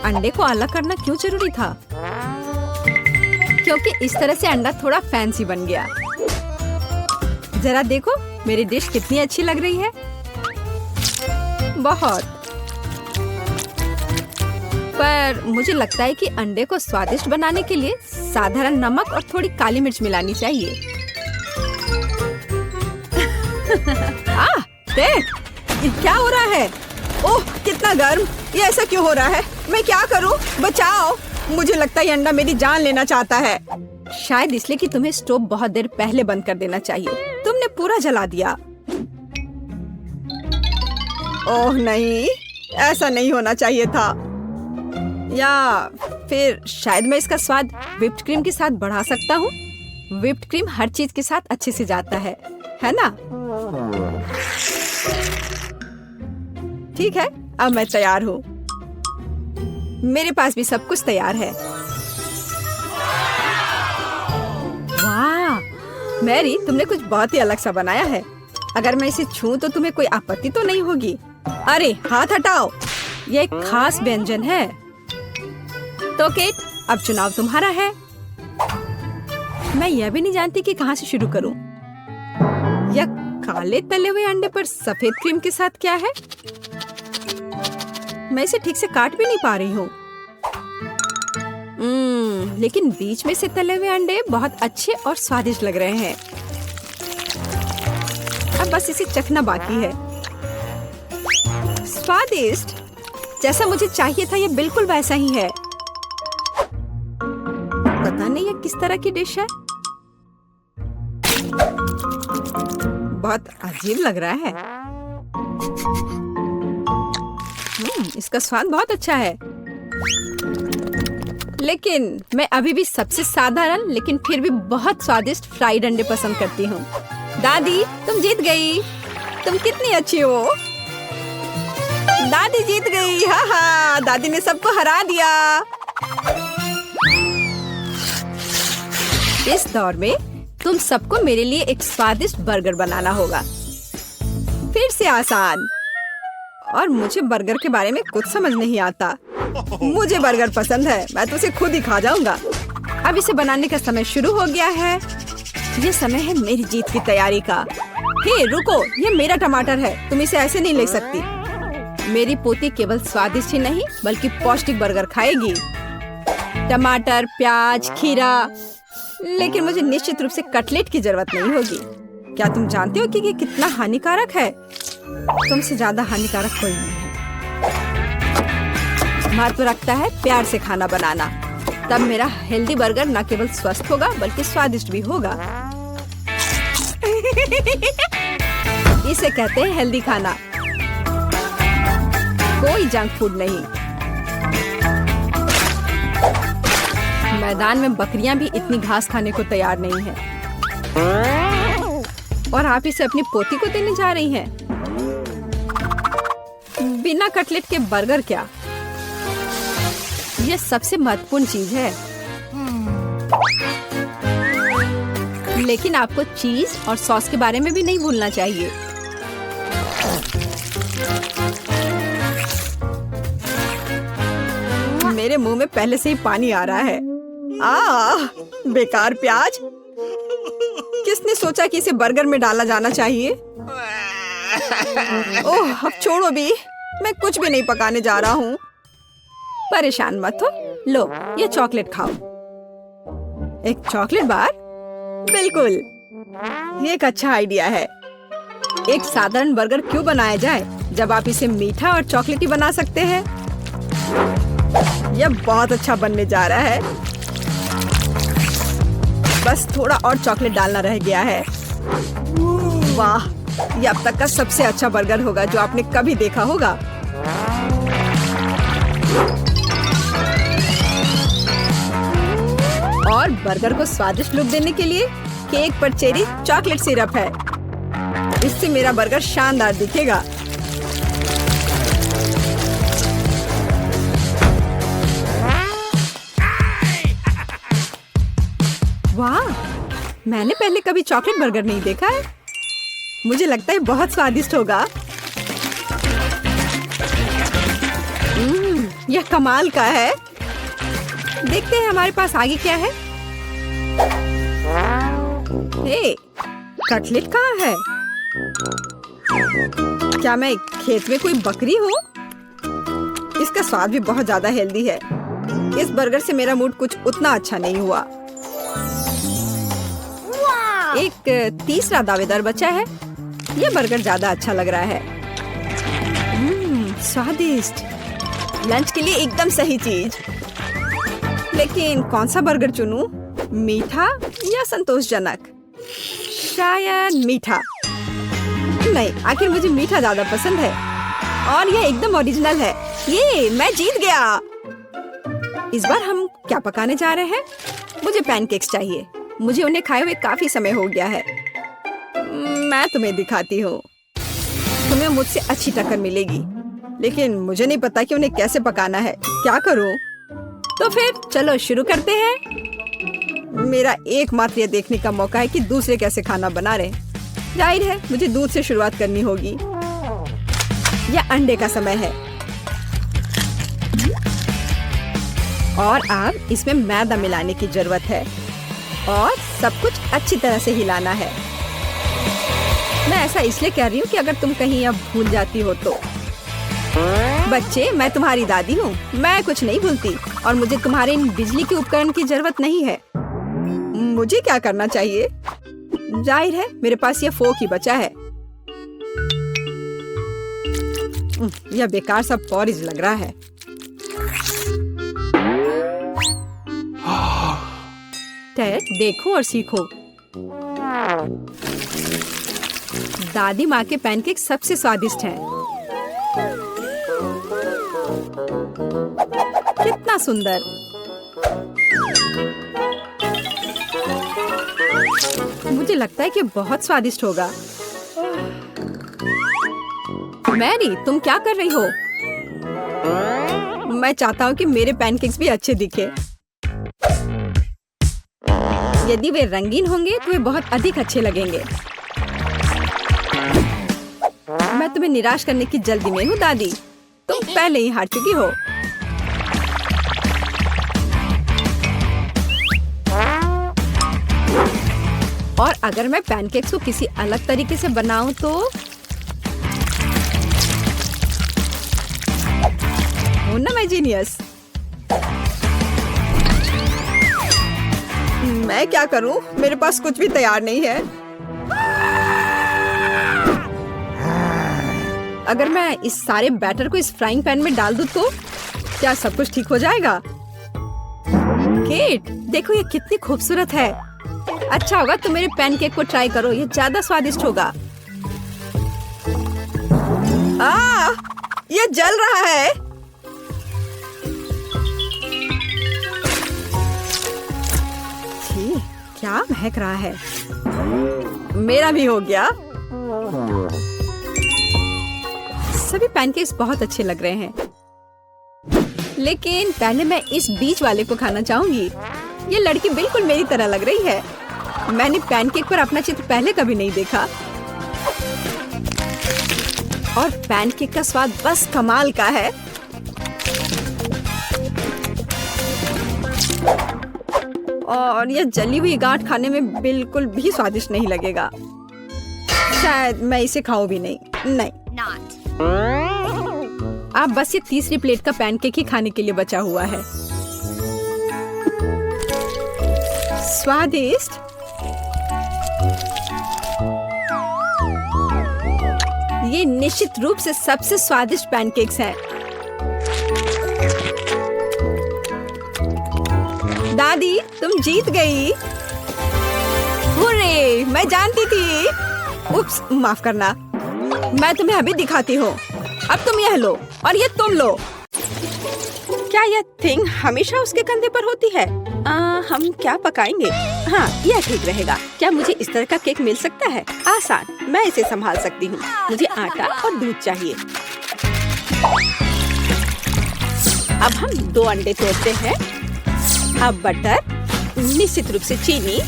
A: अंडे को अलग करना क्यों जरूरी था? क्योंकि इस तरह से अंडा थोड़ा फैंसी बन गया। जरा देखो मेरी डिश कितनी अच्छी लग रही है। बहुत। पर मुझे लगता है कि अंडे को स्वादिष्ट बनाने के लिए साधारण नमक और थोड़ी काली मिर्च मिलानी चाहिए। देख, ये क्या हो रहा है? ओह, कितना गर्म! ये ऐसा क्यों हो रहा है? मैं क्या करूं? बचाओ! मुझे लगता है ये अंडा मेरी जान लेना चाहता है। शायद इसलिए कि तुम्हें स्टोव बहुत देर पहले बंद कर देना चाहिए। तुमने पूरा जला दिया। ओह नहीं, ऐसा नहीं होना चाहिए था। या फिर शायद मैं इसका स्वाद व्हिप्ड क्रीम के साथ बढ़ा सकता हूँ। व्हिप्ड क्रीम हर चीज के साथ अच्छे से जाता है ना? ठीक है, अब मैं तैयार हूँ। मेरे पास भी सब कुछ तैयार है। वाह, मैरी, तुमने कुछ बहुत ही अलग सा बनाया है। अगर मैं इसे छूं तो तुम्हें कोई आपत्ति तो नहीं होगी? अरे हाथ हटाओ, ये एक खास व्यंजन है। तो केट, अब चुनाव तुम्हारा है। मैं यह भी नहीं जानती कि कहाँ से शुरू करूं। यह काले तले हुए अंडे पर सफेद क्रीम के साथ क्या है? मैं इसे ठीक से काट भी नहीं पा रही हूँ। लेकिन बीच में से तले हुए अंडे बहुत अच्छे और स्वादिष्ट लग रहे हैं। अब बस इसे चखना बाकी है। स्वादिष्ट, जैसा मुझे चाहिए था, यह बिल्कुल वैसा ही है। पता नहीं ये किस तरह की डिश है। बहुत अजीब लग रहा है। इसका स्वाद बहुत अच्छा है। लेकिन मैं अभी भी सबसे साधारण लेकिन फिर भी बहुत स्वादिष्ट फ्राइड अंडे पसंद करती हूँ। दादी, तुम जीत गई। तुम कितनी अच्छी हो। दादी जीत गई। हाँ हाँ, दादी ने सबको हरा दिया। इस दौर में तुम सबको मेरे लिए एक स्वादिष्ट बर्गर बनाना होगा। फिर से आसान। और मुझे बर्गर के बारे में कुछ समझ नहीं आता। मुझे बर्गर पसंद है, मैं तो उसे खुद ही खा जाऊंगा। अब इसे बनाने का समय शुरू हो गया है। ये समय है मेरी जीत की तैयारी का। हे रुको, ये मेरा टमाटर है, तुम इसे ऐसे नहीं ले सकती। मेरी पोती केवल स्वादिष्ट ही नहीं बल्कि पौष्टिक बर्गर खाएगी। टमाटर, प्याज, खीरा। लेकिन मुझे निश्चित रूप से कटलेट की जरूरत नहीं होगी। क्या तुम जानते हो कि ये कितना हानिकारक है? तुमसे ज्यादा हानिकारक कोई नहीं है। महत्व रखता है प्यार से खाना बनाना। तब मेरा हेल्दी बर्गर न केवल स्वस्थ होगा बल्कि स्वादिष्ट भी होगा। इसे कहते हैं हेल्दी खाना, कोई जंक फूड नहीं। मैदान में बकरियां भी इतनी घास खाने को तैयार नहीं है। और आप इसे अपनी पोती को देने जा रही हैं। बिना कटलेट के बर्गर क्या? यह सबसे महत्वपूर्ण चीज है। लेकिन आपको चीज और सॉस के बारे में भी नहीं भूलना चाहिए। मेरे मुंह में पहले से ही पानी आ रहा है। बेकार प्याज। किसने सोचा कि इसे बर्गर में डाला जाना चाहिए? ओह, अब छोड़ो भी, मैं कुछ भी नहीं पकाने जा रहा हूँ। परेशान मत हो। लो, ये चॉकलेट खाओ। एक चॉकलेट बार? बिल्कुल, ये एक अच्छा आइडिया है। एक साधारण बर्गर क्यों बनाया जाए जब आप इसे मीठा और चॉकलेटी बना सकते हैं? यह बहुत अच्छा बनने जा रहा है। बस थोड़ा और चॉकलेट डालना रह गया है। वाह, ये अब तक का सबसे अच्छा बर्गर होगा जो आपने कभी देखा होगा। और बर्गर को स्वादिष्ट लुक देने के लिए केक पर चेरी चॉकलेट सिरप है। इससे मेरा बर्गर शानदार दिखेगा। वाह, मैंने पहले कभी चॉकलेट बर्गर नहीं देखा है। मुझे लगता है बहुत स्वादिष्ट होगा। यह कमाल का है। देखते हैं हमारे पास आगे क्या है। हे, कटलेट कहाँ है? क्या मैं खेत में कोई बकरी हूँ? इसका स्वाद भी बहुत ज्यादा हेल्दी है। इस बर्गर से मेरा मूड कुछ उतना अच्छा नहीं हुआ। एक तीसरा दावेदार बचा है। यह बर्गर ज्यादा अच्छा लग रहा है। स्वादिष्ट, लंच के लिए एकदम सही चीज। लेकिन कौन सा बर्गर चुनूं? मीठा या संतोषजनक? शायद मीठा। नहीं, आखिर मुझे मीठा ज्यादा पसंद है और यह एकदम ओरिजिनल है। ये मैं जीत गया। इस बार हम क्या पकाने जा रहे हैं? मुझे पैनकेक्स चाहिए। मुझे उन्हें खाए हुए काफी समय हो गया है। मैं तुम्हें दिखाती हूँ। तुम्हें मुझसे अच्छी टक्कर मिलेगी, लेकिन मुझे नहीं पता कि उन्हें कैसे पकाना है। क्या करूँ? तो फिर चलो शुरू करते हैं। मेरा एकमात्र ये देखने का मौका है कि दूसरे कैसे खाना बना रहे। जाहिर है मुझे दूध से शुरुआत करनी होगी। यह अंडे का समय है और अब इसमें मैदा मिलाने की जरूरत है और सब कुछ अच्छी तरह से हिलाना है। मैं ऐसा इसलिए कह रही हूँ कि अगर तुम कहीं अब भूल जाती हो तो। बच्चे, मैं तुम्हारी दादी हूँ। मैं कुछ नहीं भूलती और मुझे तुम्हारे इन बिजली के उपकरण की जरूरत नहीं है। मुझे क्या करना चाहिए? जाहिर है मेरे पास यह फोक ही बचा है। यह बेकार सा पॉरिज लग रहा है। टेड, देखो और सीखो। दादी माँ के पैनकेक सबसे स्वादिष्ट हैं। कितना सुंदर। मुझे लगता है कि बहुत स्वादिष्ट होगा। मैरी, तुम क्या कर रही हो? मैं चाहता हूँ कि मेरे पैनकेक्स भी अच्छे दिखे। यदि वे रंगीन होंगे तो वे बहुत अधिक अच्छे लगेंगे। मैं तुम्हें निराश करने की जल्दी में हूँ दादी। तुम पहले ही हार चुकी हो। और अगर मैं पैनकेक्स को किसी अलग तरीके से बनाऊं तो हूं ना मैं जीनियस। मैं क्या करूं? मेरे पास कुछ भी तैयार नहीं है। अगर मैं इस सारे बैटर को इस फ्राइंग पैन में डाल दूं तो क्या सब कुछ ठीक हो जाएगा? केट, देखो ये कितनी खूबसूरत है। अच्छा होगा तुम मेरे पैनकेक को ट्राई करो। ये ज्यादा स्वादिष्ट होगा। ये जल रहा है। छी, क्या महक रहा है। मेरा भी हो गया। सभी पैनकेक्स बहुत अच्छे लग रहे हैं, लेकिन पहले मैं इस बीच वाले को खाना चाहूंगी। ये लड़की बिल्कुल मेरी तरह लग रही है। मैंने पैनकेक पर अपना चित्र पहले कभी नहीं देखा और पैनकेक का स्वाद बस कमाल का है। और यह जली हुई गांठ खाने में बिल्कुल भी स्वादिष्ट नहीं लगेगा। शायद मैं इसे खाऊं भी नहीं। अब बस ये तीसरी प्लेट का पैनकेक ही खाने के लिए बचा हुआ है। स्वादिष्ट। ये निश्चित रूप से सबसे स्वादिष्ट पैनकेक्स हैं। दादी, तुम जीत गई। हुर्रे, मैं जानती थी। उप्स, माफ करना। मैं तुम्हें अभी दिखाती हूँ। अब तुम यह लो और ये तुम लो। क्या यह थिंग हमेशा उसके कंधे पर होती है? हम क्या पकाएंगे? हाँ, यह ठीक रहेगा। क्या मुझे इस तरह का केक मिल सकता है? आसान, मैं इसे संभाल सकती हूँ। मुझे आटा और दूध चाहिए। अब हम 2 अंडे तोड़ते हैं। अब बटर, निश्चित रूप से चीनी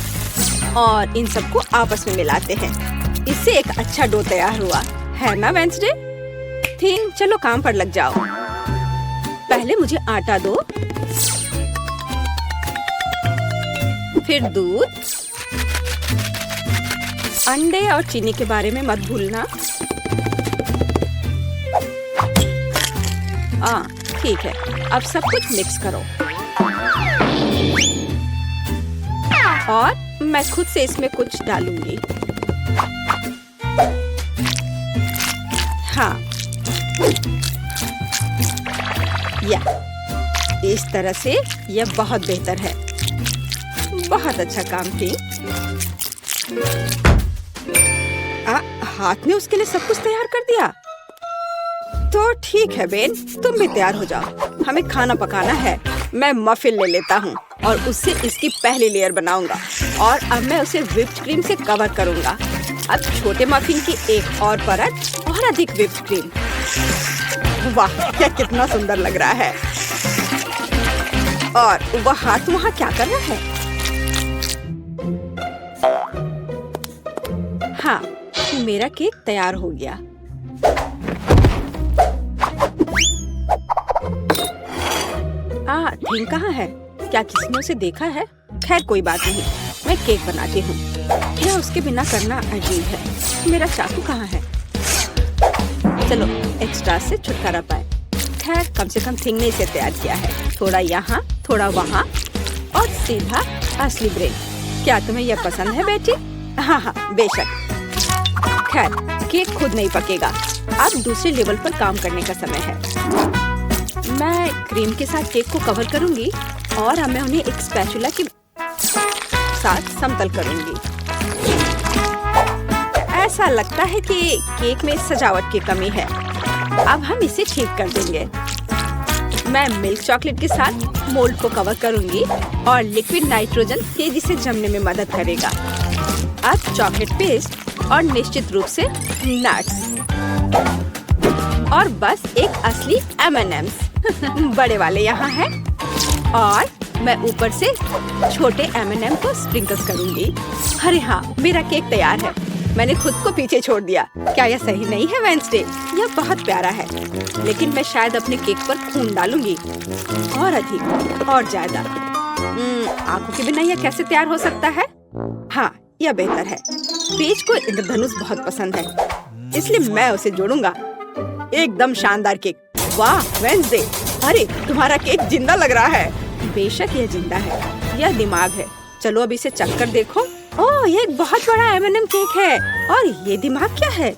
A: और इन सबको आपस में मिलाते हैं। इससे एक अच्छा डो तैयार हुआ है ना वेंसडे? चलो काम पर लग जाओ। पहले मुझे आटा दो, फिर दूध, अंडे और चीनी के बारे में मत भूलना। ठीक है, अब सब कुछ मिक्स करो और मैं खुद से इसमें कुछ डालूंगी। हाँ, इस तरह से यह बहुत बेहतर है। बहुत अच्छा काम की। हाथ ने उसके लिए सब कुछ तैयार कर दिया। तो ठीक है बेन, तुम भी तैयार हो जाओ। हमें खाना पकाना है। मैं मफिन ले लेता हूँ और उससे इसकी पहली लेयर बनाऊंगा और अब मैं उसे व्हिप्ड क्रीम से कवर करूंगा। अब छोटे मफिन की एक और परत और अधिक व्हिप्ड क्रीम। वाह, क्या कितना सुंदर लग रहा है। और वह हाथ वहाँ क्या कर रहा है? हाँ, मेरा केक तैयार हो गया। थिंग कहाँ है? क्या किसी ने उसे देखा है? खैर कोई बात नहीं, मैं केक बनाती हूँ। यह उसके बिना करना अजीब है। मेरा चाकू कहाँ है? चलो एक्स्ट्रा से छुटकारा पाए। खैर कम से कम थिंग ने इसे तैयार किया है। थोड़ा यहाँ, थोड़ा वहाँ और सीधा असली ब्रेड। क्या तुम्हें यह पसंद है बेटी? हाँ, बेशक। खैर केक खुद नहीं पकेगा। अब दूसरे लेवल पर काम करने का समय है। मैं क्रीम के साथ केक को कवर करूंगी और अब मैं उन्हें एक स्पैचुला के साथ समतल करूंगी। ऐसा लगता है कि केक में सजावट की कमी है। अब हम इसे ठीक कर देंगे। मैं मिल्क चॉकलेट के साथ मोल्ड को कवर करूंगी और लिक्विड नाइट्रोजन तेजी से जमने में मदद करेगा। अब चॉकलेट पेस्ट और निश्चित रूप से नट्स और बस एक असली M&M's बड़े वाले यहाँ हैं और मैं ऊपर से छोटे M&M को स्प्रिंकल्स करूंगी। अरे हाँ, मेरा केक तैयार है। मैंने खुद को पीछे छोड़ दिया। क्या यह सही नहीं है वेंसडे? यह बहुत प्यारा है, लेकिन मैं शायद अपने केक पर खून डालूंगी और अधिक और ज्यादा। आंखों के बिना यह कैसे तैयार हो सकता है? हाँ, यह बेहतर है। पेज को इंद्रधनुष बहुत पसंद है, इसलिए मैं उसे जोड़ूंगा। एकदम शानदार केक। वाह वेंसडे, अरे तुम्हारा केक जिंदा लग रहा है। बेशक यह जिंदा है, यह दिमाग है। चलो अब इसे चख कर देखो। ओह, यह एक बहुत बड़ा M&M केक है और ये दिमाग क्या है?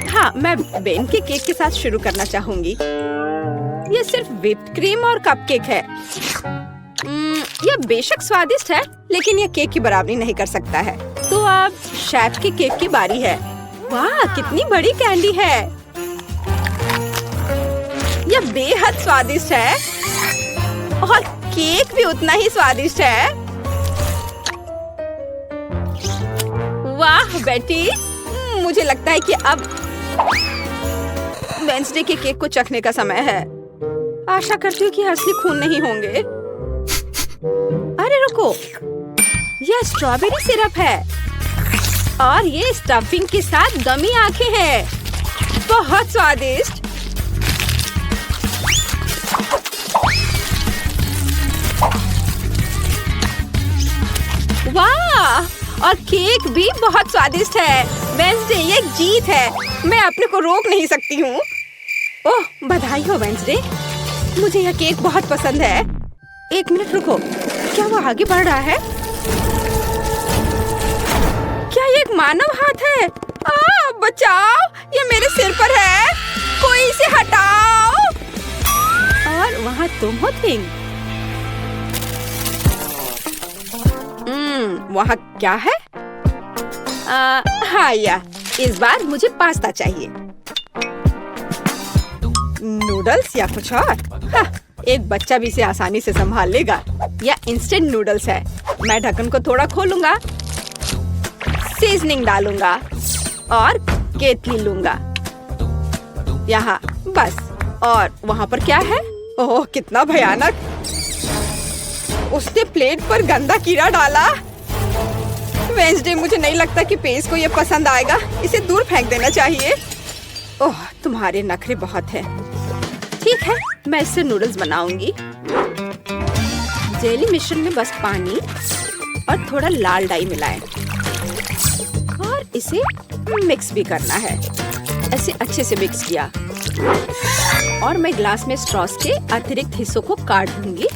A: हाँ, मैं बेन के केक के साथ शुरू करना चाहूंगी। यह सिर्फ व्हिप्ड क्रीम और कपकेक है। यह बेशक स्वादिष्ट है, लेकिन यह केक की बराबरी नहीं कर सकता है। तो अब शेफ के केक की बारी है। वाह, कितनी बड़ी कैंडी है। यह बेहद स्वादिष्ट है और केक भी उतना ही स्वादिष्ट है। वाह बेटी, मुझे लगता है कि अब वेंसडे के केक को चखने का समय है। आशा करती हूँ कि असली खून नहीं होंगे। अरे रुको, यह स्ट्रॉबेरी सिरप है और ये स्टफिंग के साथ गमी आंखें हैं। बहुत स्वादिष्ट। वाह, और केक भी बहुत स्वादिष्ट है। वेंसडे, ये जीत है। मैं अपने को रोक नहीं सकती हूँ। ओह, बधाई हो वेंसडे, मुझे यह केक बहुत पसंद है। एक मिनट रुको, क्या वो आगे बढ़ रहा है? क्या ये एक मानव हाथ है? बचाओ, ये मेरे सिर पर है। कोई इसे हटाओ। और वहाँ तुम हो थिंग। वहाँ क्या है? हाँ, इस बार मुझे पास्ता चाहिए। नूडल्स या कुछ और? एक बच्चा भी इसे आसानी से संभाल लेगा। यह इंस्टेंट नूडल्स है। मैं ढक्कन को थोड़ा खोलूंगा, सीजनिंग डालूंगा और केतली लूंगा यहाँ बस। और वहाँ पर क्या है? ओह कितना भयानक! उसने प्लेट पर गंदा कीड़ा डाला। वेंसडे, मुझे नहीं लगता कि पेस को ये पसंद आएगा। इसे दूर फेंक देना चाहिए। ओह तुम्हारे नखरे बहुत हैं। ठीक है, मैं इससे नूडल्स बनाऊंगी। जेली मिश्रण में बस पानी और थोड़ा लाल डाई मिलाएं और इसे मिक्स भी करना है। ऐसे अच्छे से मिक्स किया और मैं ग्लास में स्ट्रॉस के अतिरिक्त हिस्सों को काट दूंगी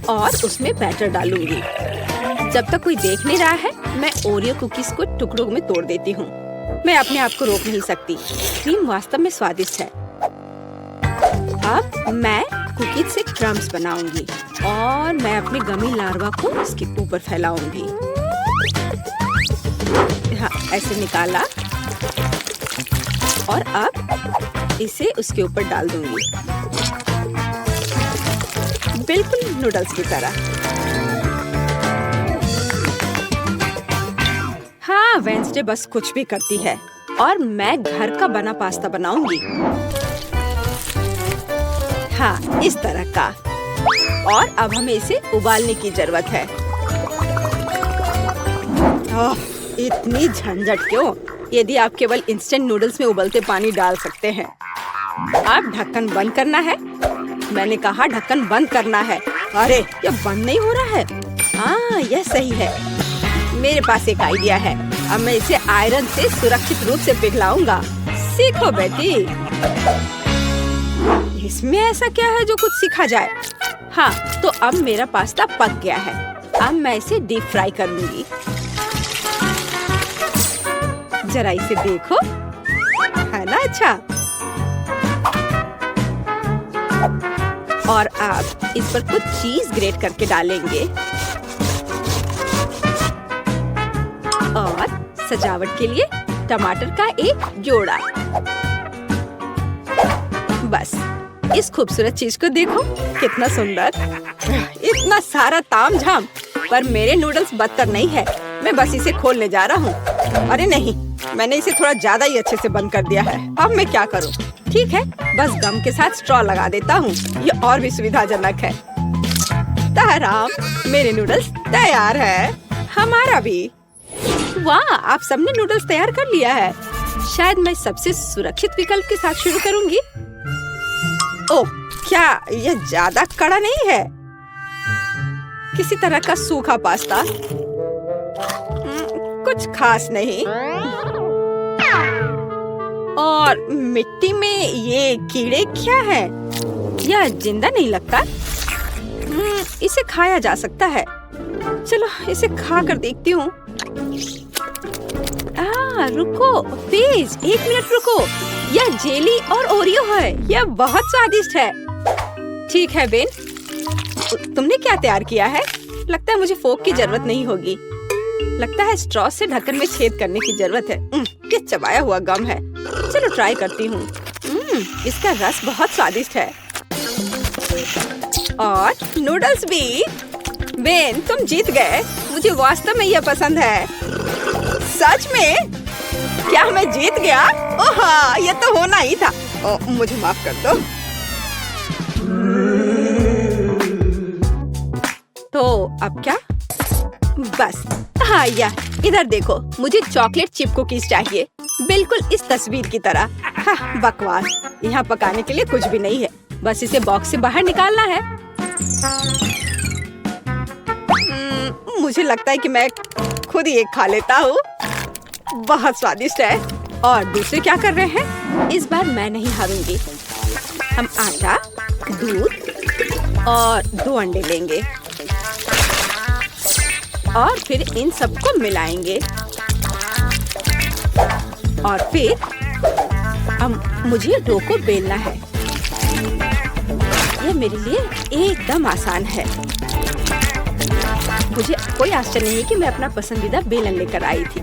A: और उसमें बैटर डालूंगी। जब तक कोई देख नहीं रहा है, मैं ओरियो कुकीज को टुकड़ों में तोड़ देती हूँ। मैं अपने आप को रोक नहीं सकती। क्रीम वास्तव में स्वादिष्ट है। अब मैं कुकीज से क्रम्स बनाऊंगी और मैं अपने गमी लार्वा को इसके ऊपर फैलाऊंगी। हाँ, ऐसे निकाला और अब इसे उसके ऊपर डाल दूंगी, बिल्कुल नूडल्स की तरह। हाँ, वेंसडे बस कुछ भी करती है और मैं घर का बना पास्ता बनाऊंगी। हाँ, इस तरह का। और अब हमें इसे उबालने की जरूरत है। इतनी झंझट क्यों? यदि आप केवल इंस्टेंट नूडल्स में उबलते पानी डाल सकते हैं। अब ढक्कन बंद करना है। मैंने कहा ढक्कन बंद करना है। अरे ये बंद नहीं हो रहा है। हाँ, यह सही है। मेरे पास एक आइडिया है। अब मैं इसे आयरन से सुरक्षित रूप से पिघलाऊंगा। सीखो बेटी। इसमें ऐसा क्या है जो कुछ सीखा जाए? हाँ, तो अब मेरा पास्ता पक गया है। अब मैं इसे डीप फ्राई कर लूंगी। जरा इसे देखो, है ना अच्छा? और अब इस पर कुछ चीज ग्रेट करके डालेंगे और सजावट के लिए टमाटर का एक जोड़ा। बस इस खूबसूरत चीज को देखो, कितना सुंदर। इतना सारा तामझाम, पर मेरे नूडल्स बदतर नहीं है। मैं बस इसे खोलने जा रहा हूँ। अरे नहीं, मैंने इसे थोड़ा ज्यादा ही अच्छे से बंद कर दिया है। अब मैं क्या करूँ? ठीक है, बस गम के साथ स्ट्रॉ लगा देता हूँ। ये और भी सुविधाजनक है। ताराम, मेरे नूडल्स तैयार है। हमारा भी। वाह, आप सबने नूडल्स तैयार कर लिया है। शायद मैं सबसे सुरक्षित विकल्प के साथ शुरू करूंगी। ओह, क्या यह ज्यादा कड़ा नहीं है? किसी तरह का सूखा पास्ता, कुछ खास नहीं। और मिट्टी में ये कीड़े क्या है? यह जिंदा नहीं लगता। इसे खाया जा सकता है। चलो इसे खा कर देखती हूँ। रुको प्लीज, 1 मिनट रुको। यह जेली और ओरियो है। यह बहुत स्वादिष्ट है। ठीक है बेन, तुमने क्या तैयार किया है? लगता है मुझे फोक की जरूरत नहीं होगी। लगता है स्ट्रॉ से ढक्कन में छेद करने की जरूरत है। ये चबाया हुआ गम है। चलो ट्राई करती हूँ। इसका रस बहुत स्वादिष्ट है। और नूडल्स भी। बेन, तुम जीत गए। मुझे वास्तव में यह पसंद है। सच में? क्या मैं जीत गया? ओह हाँ, ये तो होना ही था। मुझे माफ कर दो। तो अब क्या? बस हाँ, यह इधर देखो। मुझे चॉकलेट चिप कुकीज चाहिए, बिल्कुल इस तस्वीर की तरह। हाँ, बकवास। यहाँ पकाने के लिए कुछ भी नहीं है। बस इसे बॉक्स से बाहर निकालना है। मुझे लगता है कि मैं खुद ही एक खा लेता हूँ। बहुत स्वादिष्ट है। और दूसरे क्या कर रहे हैं? इस बार मैं नहीं हारूंगी। हम आटा, दूध और 2 अंडे लेंगे और फिर इन सबको मिलाएंगे। और फिर मुझे डो को बेलना है। यह मेरे लिए एकदम आसान है। मुझे कोई आश्चर्य नहीं कि मैं अपना पसंदीदा बेलन लेकर आई थी।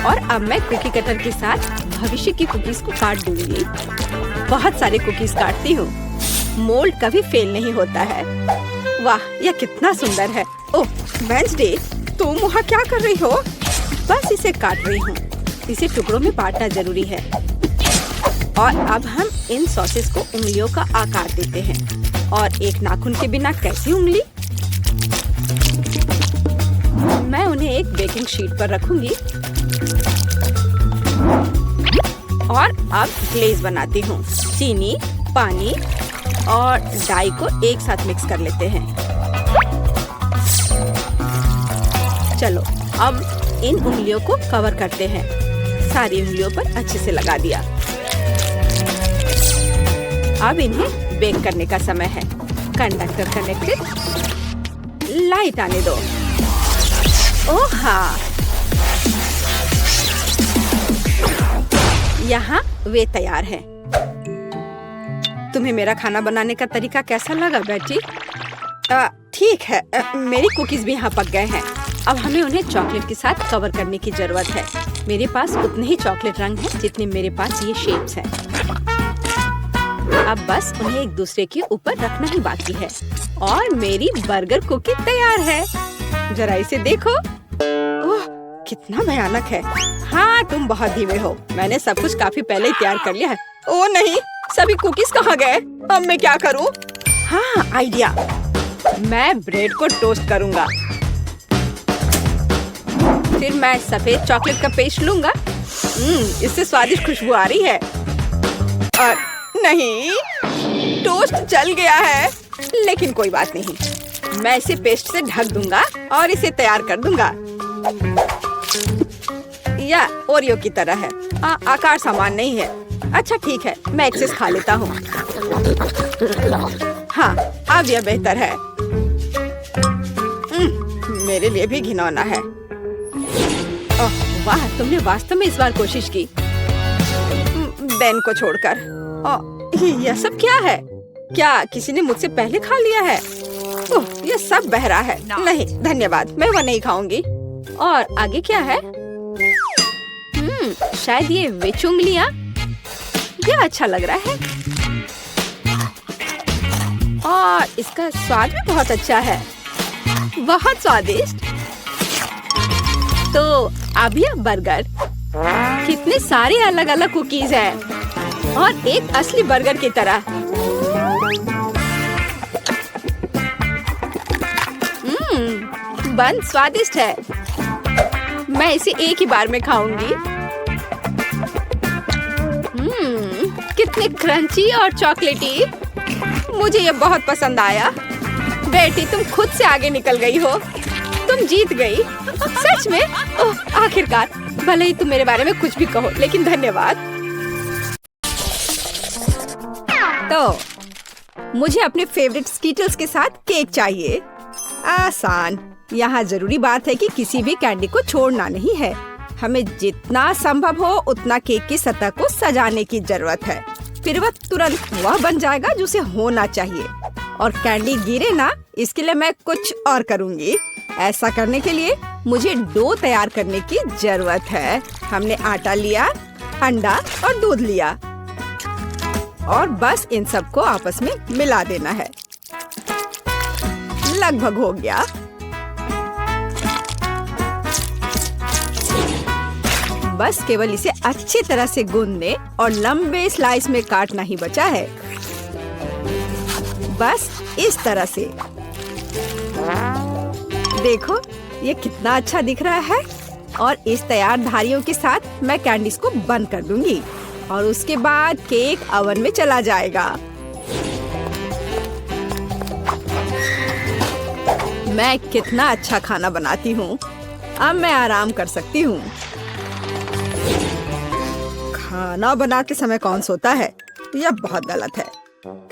A: और अब मैं कुकी कटर के साथ भविष्य की कुकीज को काट दूंगी। बहुत सारे कुकीज काटती हूँ। मोल्ड कभी फेल नहीं होता है। वाह, यह कितना सुंदर है। ओह वेंसडे, तुम वहाँ क्या कर रही हो? बस इसे काट रही हूँ। इसे टुकड़ों में बांटना जरूरी है। और अब हम इन सॉसेस को उंगलियों का आकार देते हैं। और एक नाखून के बिना कैसी उंगली? मैं उन्हें एक बेकिंग शीट पर रखूंगी और अब ग्लेज बनाती हूँ। चीनी, पानी और डाई को एक साथ मिक्स कर लेते हैं। चलो अब इन उंगलियों को कवर करते हैं। सारी उंगलियों पर अच्छे से लगा दिया। अब इन्हें बेक करने का समय है। Conductor connected. लाइट आने दो। ओह हाँ, यहाँ वे तैयार हैं। तुम्हें मेरा खाना बनाने का तरीका कैसा लगा बेटी? ठीक है, मेरी कुकीज भी यहाँ पक गए हैं। अब हमें उन्हें चॉकलेट के साथ कवर करने की जरूरत है। मेरे पास उतने ही चॉकलेट रंग हैं जितने मेरे पास ये शेप्स हैं। अब बस उन्हें एक दूसरे के ऊपर रखना ही बाकी है और मेरी बर्गर कुकी तैयार है। जरा इसे देखो। ओह, कितना भयानक है। हाँ, तुम बहुत धीमे हो। मैंने सब कुछ काफी पहले ही तैयार कर लिया है। ओह नहीं, सभी कुकीज कहाँ गए? अब मैं क्या करूँ? हाँ, आइडिया। मैं ब्रेड को टोस्ट करूँगा। फिर मैं सफेद चॉकलेट का पेस्ट लूँगा। इससे स्वादिष्ट खुशबू आ रही है। और नहीं, टोस्ट जल गया है। लेकिन कोई बात नहीं, मैं इसे पेस्ट से ढक दूंगा और इसे तैयार कर दूंगा। या ओरियो की तरह है। आकार समान नहीं है। अच्छा ठीक है, मैं एक्सेस खा लेता हूँ। हाँ, अब यह बेहतर है। मेरे लिए भी घिनौना है। ओह वाह, तुमने वास्तव में इस बार कोशिश की। बेन को छोड़कर। यह सब क्या है? क्या किसी ने मुझसे पहले खा लिया है? ओह, यह सब बह रहा है। नहीं धन्यवाद, मैं वो नहीं खाऊंगी। और आगे क्या है? शायद ये विच उंगलियां। यह अच्छा लग रहा है और इसका स्वाद भी बहुत अच्छा है। बहुत स्वादिष्ट। तो अब यह बर्गर। कितने सारे अलग अलग कुकीज हैं और एक असली बर्गर की तरह। बन स्वादिष्ट है। मैं इसे एक ही बार में खाऊंगी। कितने क्रंची और चॉकलेटी। मुझे ये बहुत पसंद आया। बेटी, तुम खुद से आगे निकल गई हो। तुम जीत गई। सच में? ओह, आखिरकार। भले ही तुम मेरे बारे में कुछ भी कहो, लेकिन धन्यवाद। तो मुझे अपने फेवरेट स्कीटल्स के साथ केक चाहिए। आसान। यहाँ जरूरी बात है कि किसी भी कैंडी को छोड़ना नहीं है। हमें जितना संभव हो उतना केक की सतह को सजाने की जरूरत है। फिर वह तुरंत वह बन जाएगा जो उसे होना चाहिए। और कैंडी गिरे ना, इसके लिए मैं कुछ और करूँगी। ऐसा करने के लिए मुझे डो तैयार करने की जरूरत है। हमने आटा लिया, अंडा और दूध लिया और बस इन सबको आपस में मिला देना है। लगभग हो गया। बस केवल इसे अच्छी तरह से गूंदने और लंबे स्लाइस में काटना ही बचा है। बस इस तरह से। देखो, ये कितना अच्छा दिख रहा है। और इस तैयार धारियों के साथ मैं कैंडीज को बंद कर दूंगी और उसके बाद केक ओवन में चला जाएगा। मैं कितना अच्छा खाना बनाती हूँ। अब मैं आराम कर सकती हूँ। खाना बनाते समय कौन सोता है? यह बहुत गलत है।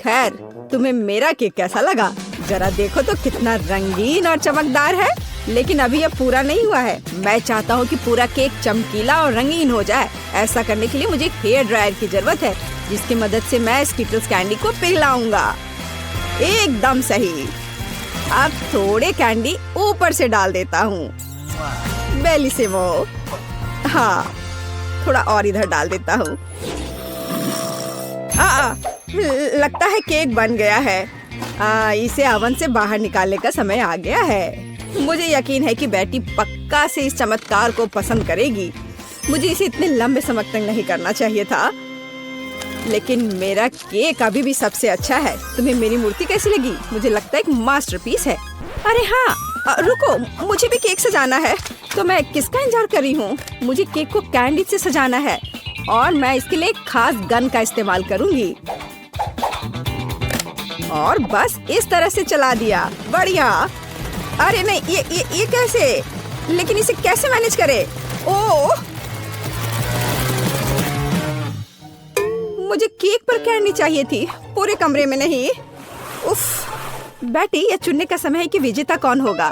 A: खैर, तुम्हें मेरा केक कैसा लगा? जरा देखो तो कितना रंगीन और चमकदार है। लेकिन अभी यह पूरा नहीं हुआ है। मैं चाहता हूँ कि पूरा केक चमकीला और रंगीन हो जाए। ऐसा करने के लिए मुझे एक हेयर ड्रायर की जरूरत है, जिसकी मदद से मैं स्कीटल्स कैंडी को पिघलाऊंगा। एकदम सही। अब थोड़े कैंडी ऊपर से डाल देता हूँ। बेलिसिमो। हाँ, थोड़ा और इधर डाल देता हूँ। लगता है केक बन गया है। इसे ओवन से बाहर निकालने का समय आ गया है। मुझे यकीन है कि बेटी पक्का से इस चमत्कार को पसंद करेगी। मुझे इसे इतने लंबे समय तक नहीं करना चाहिए था, लेकिन मेरा केक अभी भी सबसे अच्छा है। तुम्हें मेरी मूर्ति कैसी लगी? मुझे लगता है एक मास्टरपीस है। अरे हाँ, रुको, मुझे भी केक सजाना है। तो मैं किसका इंतजार कर रही हूँ? मुझे केक को कैंडी से सजाना है और मैं इसके लिए एक खास गन का इस्तेमाल करूंगी। और बस इस तरह से चला दिया। बढ़िया। अरे नहीं, ये कैसे? लेकिन इसे कैसे मैनेज करे? ओह, मुझे केक पर कैंडी चाहिए थी, पूरे कमरे में नहीं। उफ, बेटी, यह चुनने का समय है कि विजेता कौन होगा।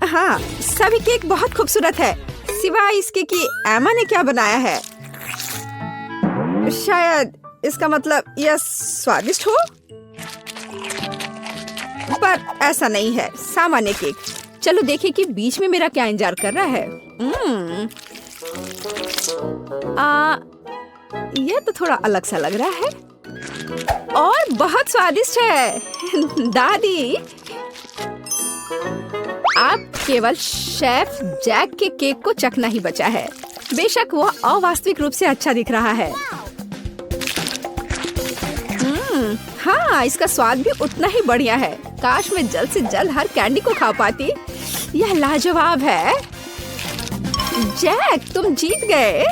A: हाँ, सभी केक बहुत खूबसूरत है, सिवाय इसके कि एमा ने क्या बनाया है। शायद इसका मतलब यह स्वादिष्ट हो, पर ऐसा नहीं है। सामान्य केक। चलो देखें कि बीच में मेरा क्या इंतजार कर रहा है। यह तो थोड़ा अलग सा लग रहा है और बहुत स्वादिष्ट है। दादी, आप केवल शेफ जैक के केक को चखना ही बचा है। बेशक वो अवास्तविक रूप से अच्छा दिख रहा है। हाँ, इसका स्वाद भी उतना ही बढ़िया है। काश मैं जल्द से जल्द हर कैंडी को खा पाती। यह लाजवाब है। जैक, तुम जीत गए।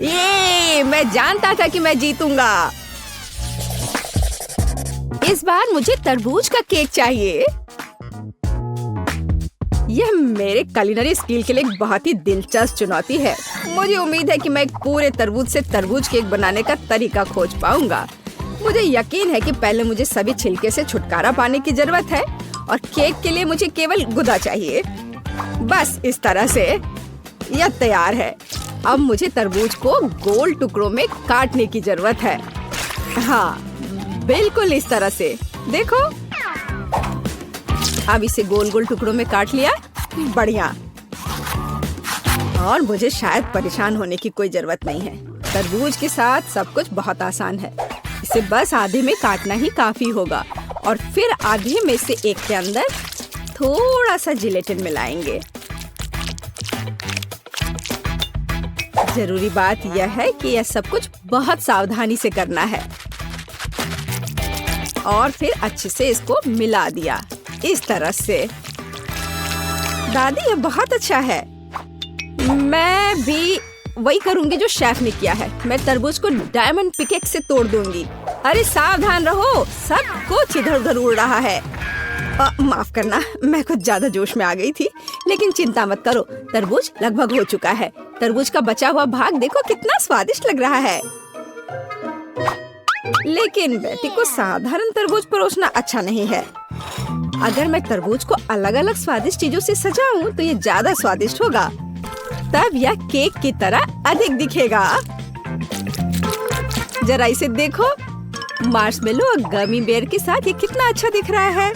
A: ये मैं जानता था कि मैं जीतूंगा। इस बार मुझे तरबूज का केक चाहिए। यह मेरे कुलिनरी स्किल के लिए एक बहुत ही दिलचस्प चुनौती है। मुझे उम्मीद है कि मैं एक पूरे तरबूज से तरबूज केक बनाने का तरीका खोज पाऊंगा। मुझे यकीन है कि पहले मुझे सभी छिलके से छुटकारा पाने की जरूरत है और केक के लिए मुझे केवल गुदा चाहिए। बस इस तरह से यह तैयार है। अब मुझे तरबूज को गोल टुकड़ों में काटने की जरूरत है। हाँ, बिल्कुल इस तरह से। देखो, अब इसे गोल गोल टुकड़ों में काट लिया। बढ़िया। और मुझे शायद परेशान होने की कोई जरूरत नहीं है। तरबूज के साथ सब कुछ बहुत आसान है। इसे बस आधे में काटना ही काफी होगा और फिर आधे में से एक के अंदर थोड़ा सा जिलेटिन मिलाएंगे। जरूरी बात यह है कि यह सब कुछ बहुत सावधानी से करना है। और फिर अच्छे से इसको मिला दिया इस तरह से। दादी, यह बहुत अच्छा है। मैं भी वही करूंगी जो शेफ ने किया है। मैं तरबूज को डायमंड पिकेक्स से तोड़ दूंगी। अरे सावधान रहो, सब कुछ इधर उधर उड़ रहा है। माफ करना, मैं कुछ ज्यादा जोश में आ गई थी। लेकिन चिंता मत करो, तरबूज लगभग हो चुका है। तरबूज का बचा हुआ भाग देखो कितना स्वादिष्ट लग रहा है। लेकिन बेटी को साधारण तरबूज परोसना अच्छा नहीं है। अगर मैं तरबूज को अलग अलग स्वादिष्ट चीजों से सजाऊं तो ये ज्यादा स्वादिष्ट होगा। तब यह केक की तरह अधिक दिखेगा। जरा इसे देखो, मार्शमेलो और गमी बेयर के साथ ये कितना अच्छा दिख रहा है।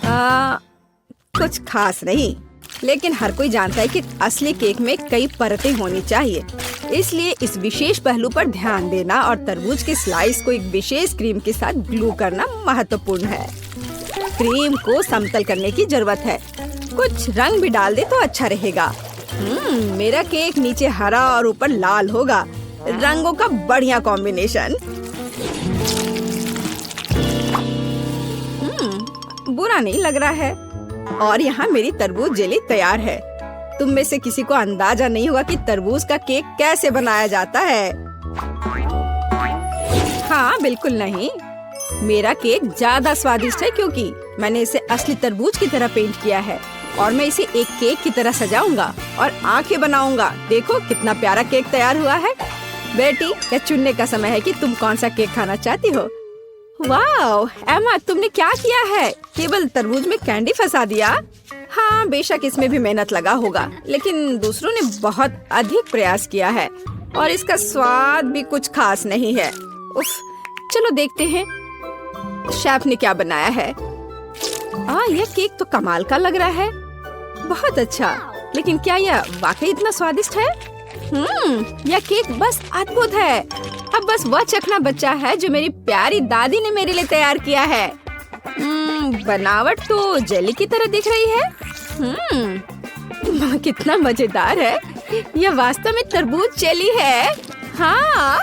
A: हाँ, कुछ खास नहीं, लेकिन हर कोई जानता है कि असली केक में कई परतें होनी चाहिए। इसलिए इस विशेष पहलू पर ध्यान देना और तरबूज के स्लाइस को एक विशेष क्रीम के साथ ग्लू करना महत्वपूर्ण है। क्रीम को समतल करने की जरूरत है। कुछ रंग भी डाल दे तो अच्छा रहेगा। मेरा केक नीचे हरा और ऊपर लाल होगा। रंगों का बढ़िया कॉम्बिनेशन। बुरा नहीं लग रहा है। और यहाँ मेरी तरबूज जेली तैयार है। तुम में से किसी को अंदाजा नहीं होगा कि तरबूज का केक कैसे बनाया जाता है। हाँ, बिल्कुल नहीं। मेरा केक ज्यादा स्वादिष्ट है क्योंकि मैंने इसे असली तरबूज की तरह पेंट किया है और मैं इसे एक केक की तरह सजाऊंगा और आंखें बनाऊंगा। देखो कितना प्यारा केक तैयार हुआ है। बेटी, यह चुनने का समय है कि तुम कौन सा केक खाना चाहती हो। वाह एमा, तुमने क्या किया है? केवल तरबूज में कैंडी फंसा दिया। हाँ, बेशक इसमें भी मेहनत लगा होगा, लेकिन दूसरों ने बहुत अधिक प्रयास किया है और इसका स्वाद भी कुछ खास नहीं है। उफ, चलो देखते हैं शेफ ने क्या बनाया है। यह केक तो कमाल का लग रहा है। बहुत अच्छा, लेकिन क्या यह वाकई इतना स्वादिष्ट है? यह केक बस अद्भुत है। अब बस वह चखना बचा है जो मेरी प्यारी दादी ने मेरे लिए तैयार किया है। बनावट तो जेली की तरह दिख रही है। कितना मजेदार है। यह वास्तव में तरबूज जेली है। हाँ,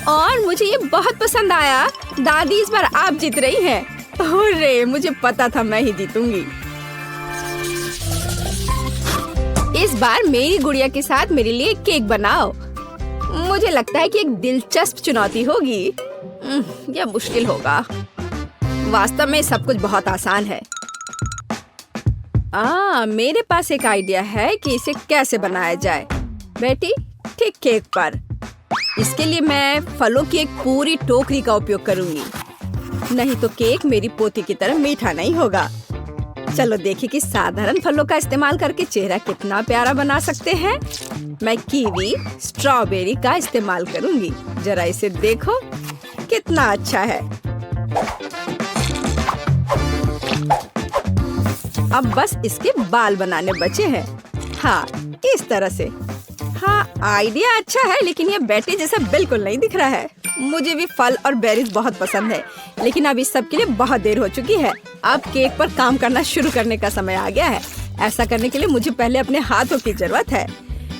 A: और मुझे ये बहुत पसंद आया। दादी, इस बार आप जीत रही हैं। अरे, मुझे पता था मैं ही जीतूंगी। इस बार मेरी गुड़िया के साथ मेरे लिए केक बनाओ। मुझे लगता है कि एक दिलचस्प चुनौती होगी। यह मुश्किल होगा। वास्तव में सब कुछ बहुत आसान है। मेरे पास एक आइडिया है कि इसे कैसे बनाया जाए। बेटी, ठीक केक पर। इसके लिए मैं फलों की एक पूरी टोकरी का उपयोग करूंगी। नहीं तो केक मेरी पोती की तरह मीठा नहीं होगा। चलो देखिए कि साधारण फलों का इस्तेमाल करके चेहरा कितना प्यारा बना सकते हैं। मैं कीवी, स्ट्रॉबेरी का इस्तेमाल करूंगी। जरा इसे देखो, कितना अच्छा है। अब बस इसके बाल बनाने बचे हैं। हाँ, इस तरह से। हाँ, आइडिया अच्छा है, लेकिन ये बैटरी जैसा बिल्कुल नहीं दिख रहा है। मुझे भी फल और बेरीज बहुत पसंद है, लेकिन अब इस सब के लिए बहुत देर हो चुकी है। अब केक पर काम करना शुरू करने का समय आ गया है। ऐसा करने के लिए मुझे पहले अपने हाथों की जरूरत है।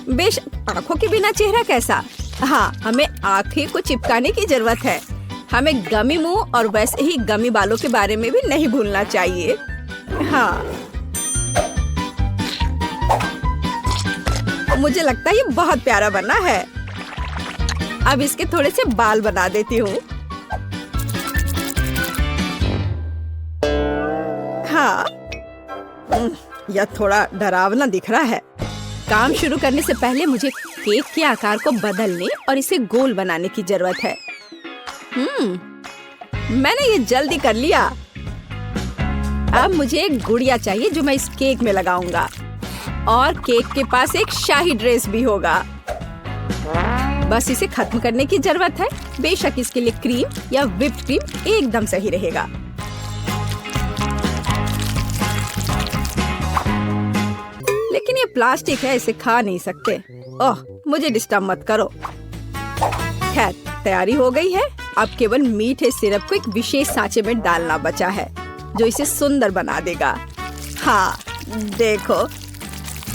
A: बेशक आँखों के बिना चेहरा कैसा। हाँ, हमें आँखें को चिपकाने की जरूरत है। हमें गमी मुंह और वैसे ही गमी बालों के बारे में भी नहीं भूलना चाहिए। हाँ, मुझे लगता है ये बहुत प्यारा बना है। अब इसके थोड़े से बाल बना देती हूँ। हाँ, यह थोड़ा डरावना दिख रहा है। काम शुरू करने से पहले मुझे केक के आकार को बदलने और इसे गोल बनाने की जरूरत है। मैंने ये जल्दी कर लिया। अब मुझे एक गुड़िया चाहिए जो मैं इस केक में लगाऊंगा, और केक के पास एक शाही ड्रेस भी होगा। बस इसे खत्म करने की जरूरत है। बेशक इसके लिए क्रीम या व्हिप्ड क्रीम एकदम सही रहेगा। लेकिन ये प्लास्टिक है, इसे खा नहीं सकते। ओह, मुझे डिस्टर्ब मत करो। खैर, तैयारी हो गई है। अब केवल मीठे सिरप को एक विशेष सांचे में डालना बचा है, जो इसे सुंदर बना देगा। हाँ, देखो,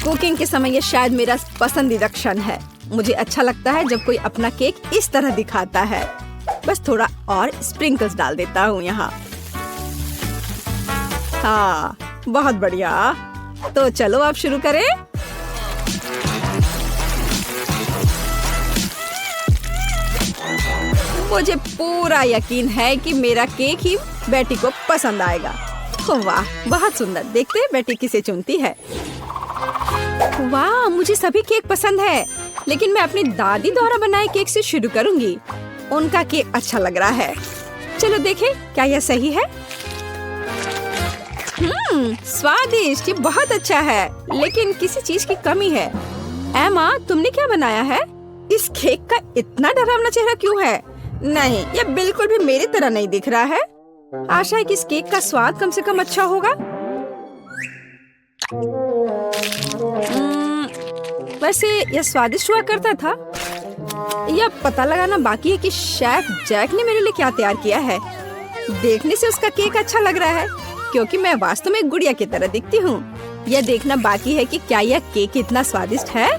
A: कुकिंग के समय ये शायद मेरा पसंदीदा क्षण है। मुझे अच्छा लगता है जब कोई अपना केक इस तरह दिखाता है। बस थोड़ा और स्प्रिंकल्स डाल देता हूँ यहाँ। हाँ, बहुत बढ़िया। तो चलो अब शुरू करें। मुझे पूरा यकीन है कि मेरा केक ही बेटी को पसंद आएगा। वाह, बहुत सुंदर। देखते हैं बेटी किसे चुनती है। वाह, मुझे सभी केक पसंद है, लेकिन मैं अपनी दादी द्वारा बनाए केक से शुरू करूंगी। उनका केक अच्छा लग रहा है। चलो देखें क्या यह सही है। स्वादिष्ट, ये बहुत अच्छा है, लेकिन किसी चीज की कमी है। एमा, तुमने क्या बनाया है? इस केक का इतना डरावना चेहरा क्यों है? नहीं, यह बिल्कुल भी मेरी तरह नहीं दिख रहा है। आशा है कि इस केक का स्वाद कम से कम अच्छा होगा। वैसे यह स्वादिष्ट हुआ करता था। यह पता लगाना बाकी है कि शेफ जैक ने मेरे लिए क्या तैयार किया है। देखने से उसका केक अच्छा लग रहा है, क्योंकि मैं वास्तव में गुड़िया की तरह दिखती हूँ। यह देखना बाकी है कि क्या यह केक इतना स्वादिष्ट है।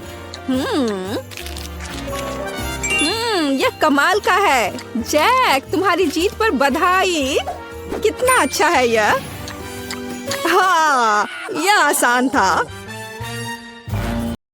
A: यह कमाल का है। जैक, तुम्हारी जीत पर बधाई। कितना अच्छा है यह। हाँ, यह आसान था।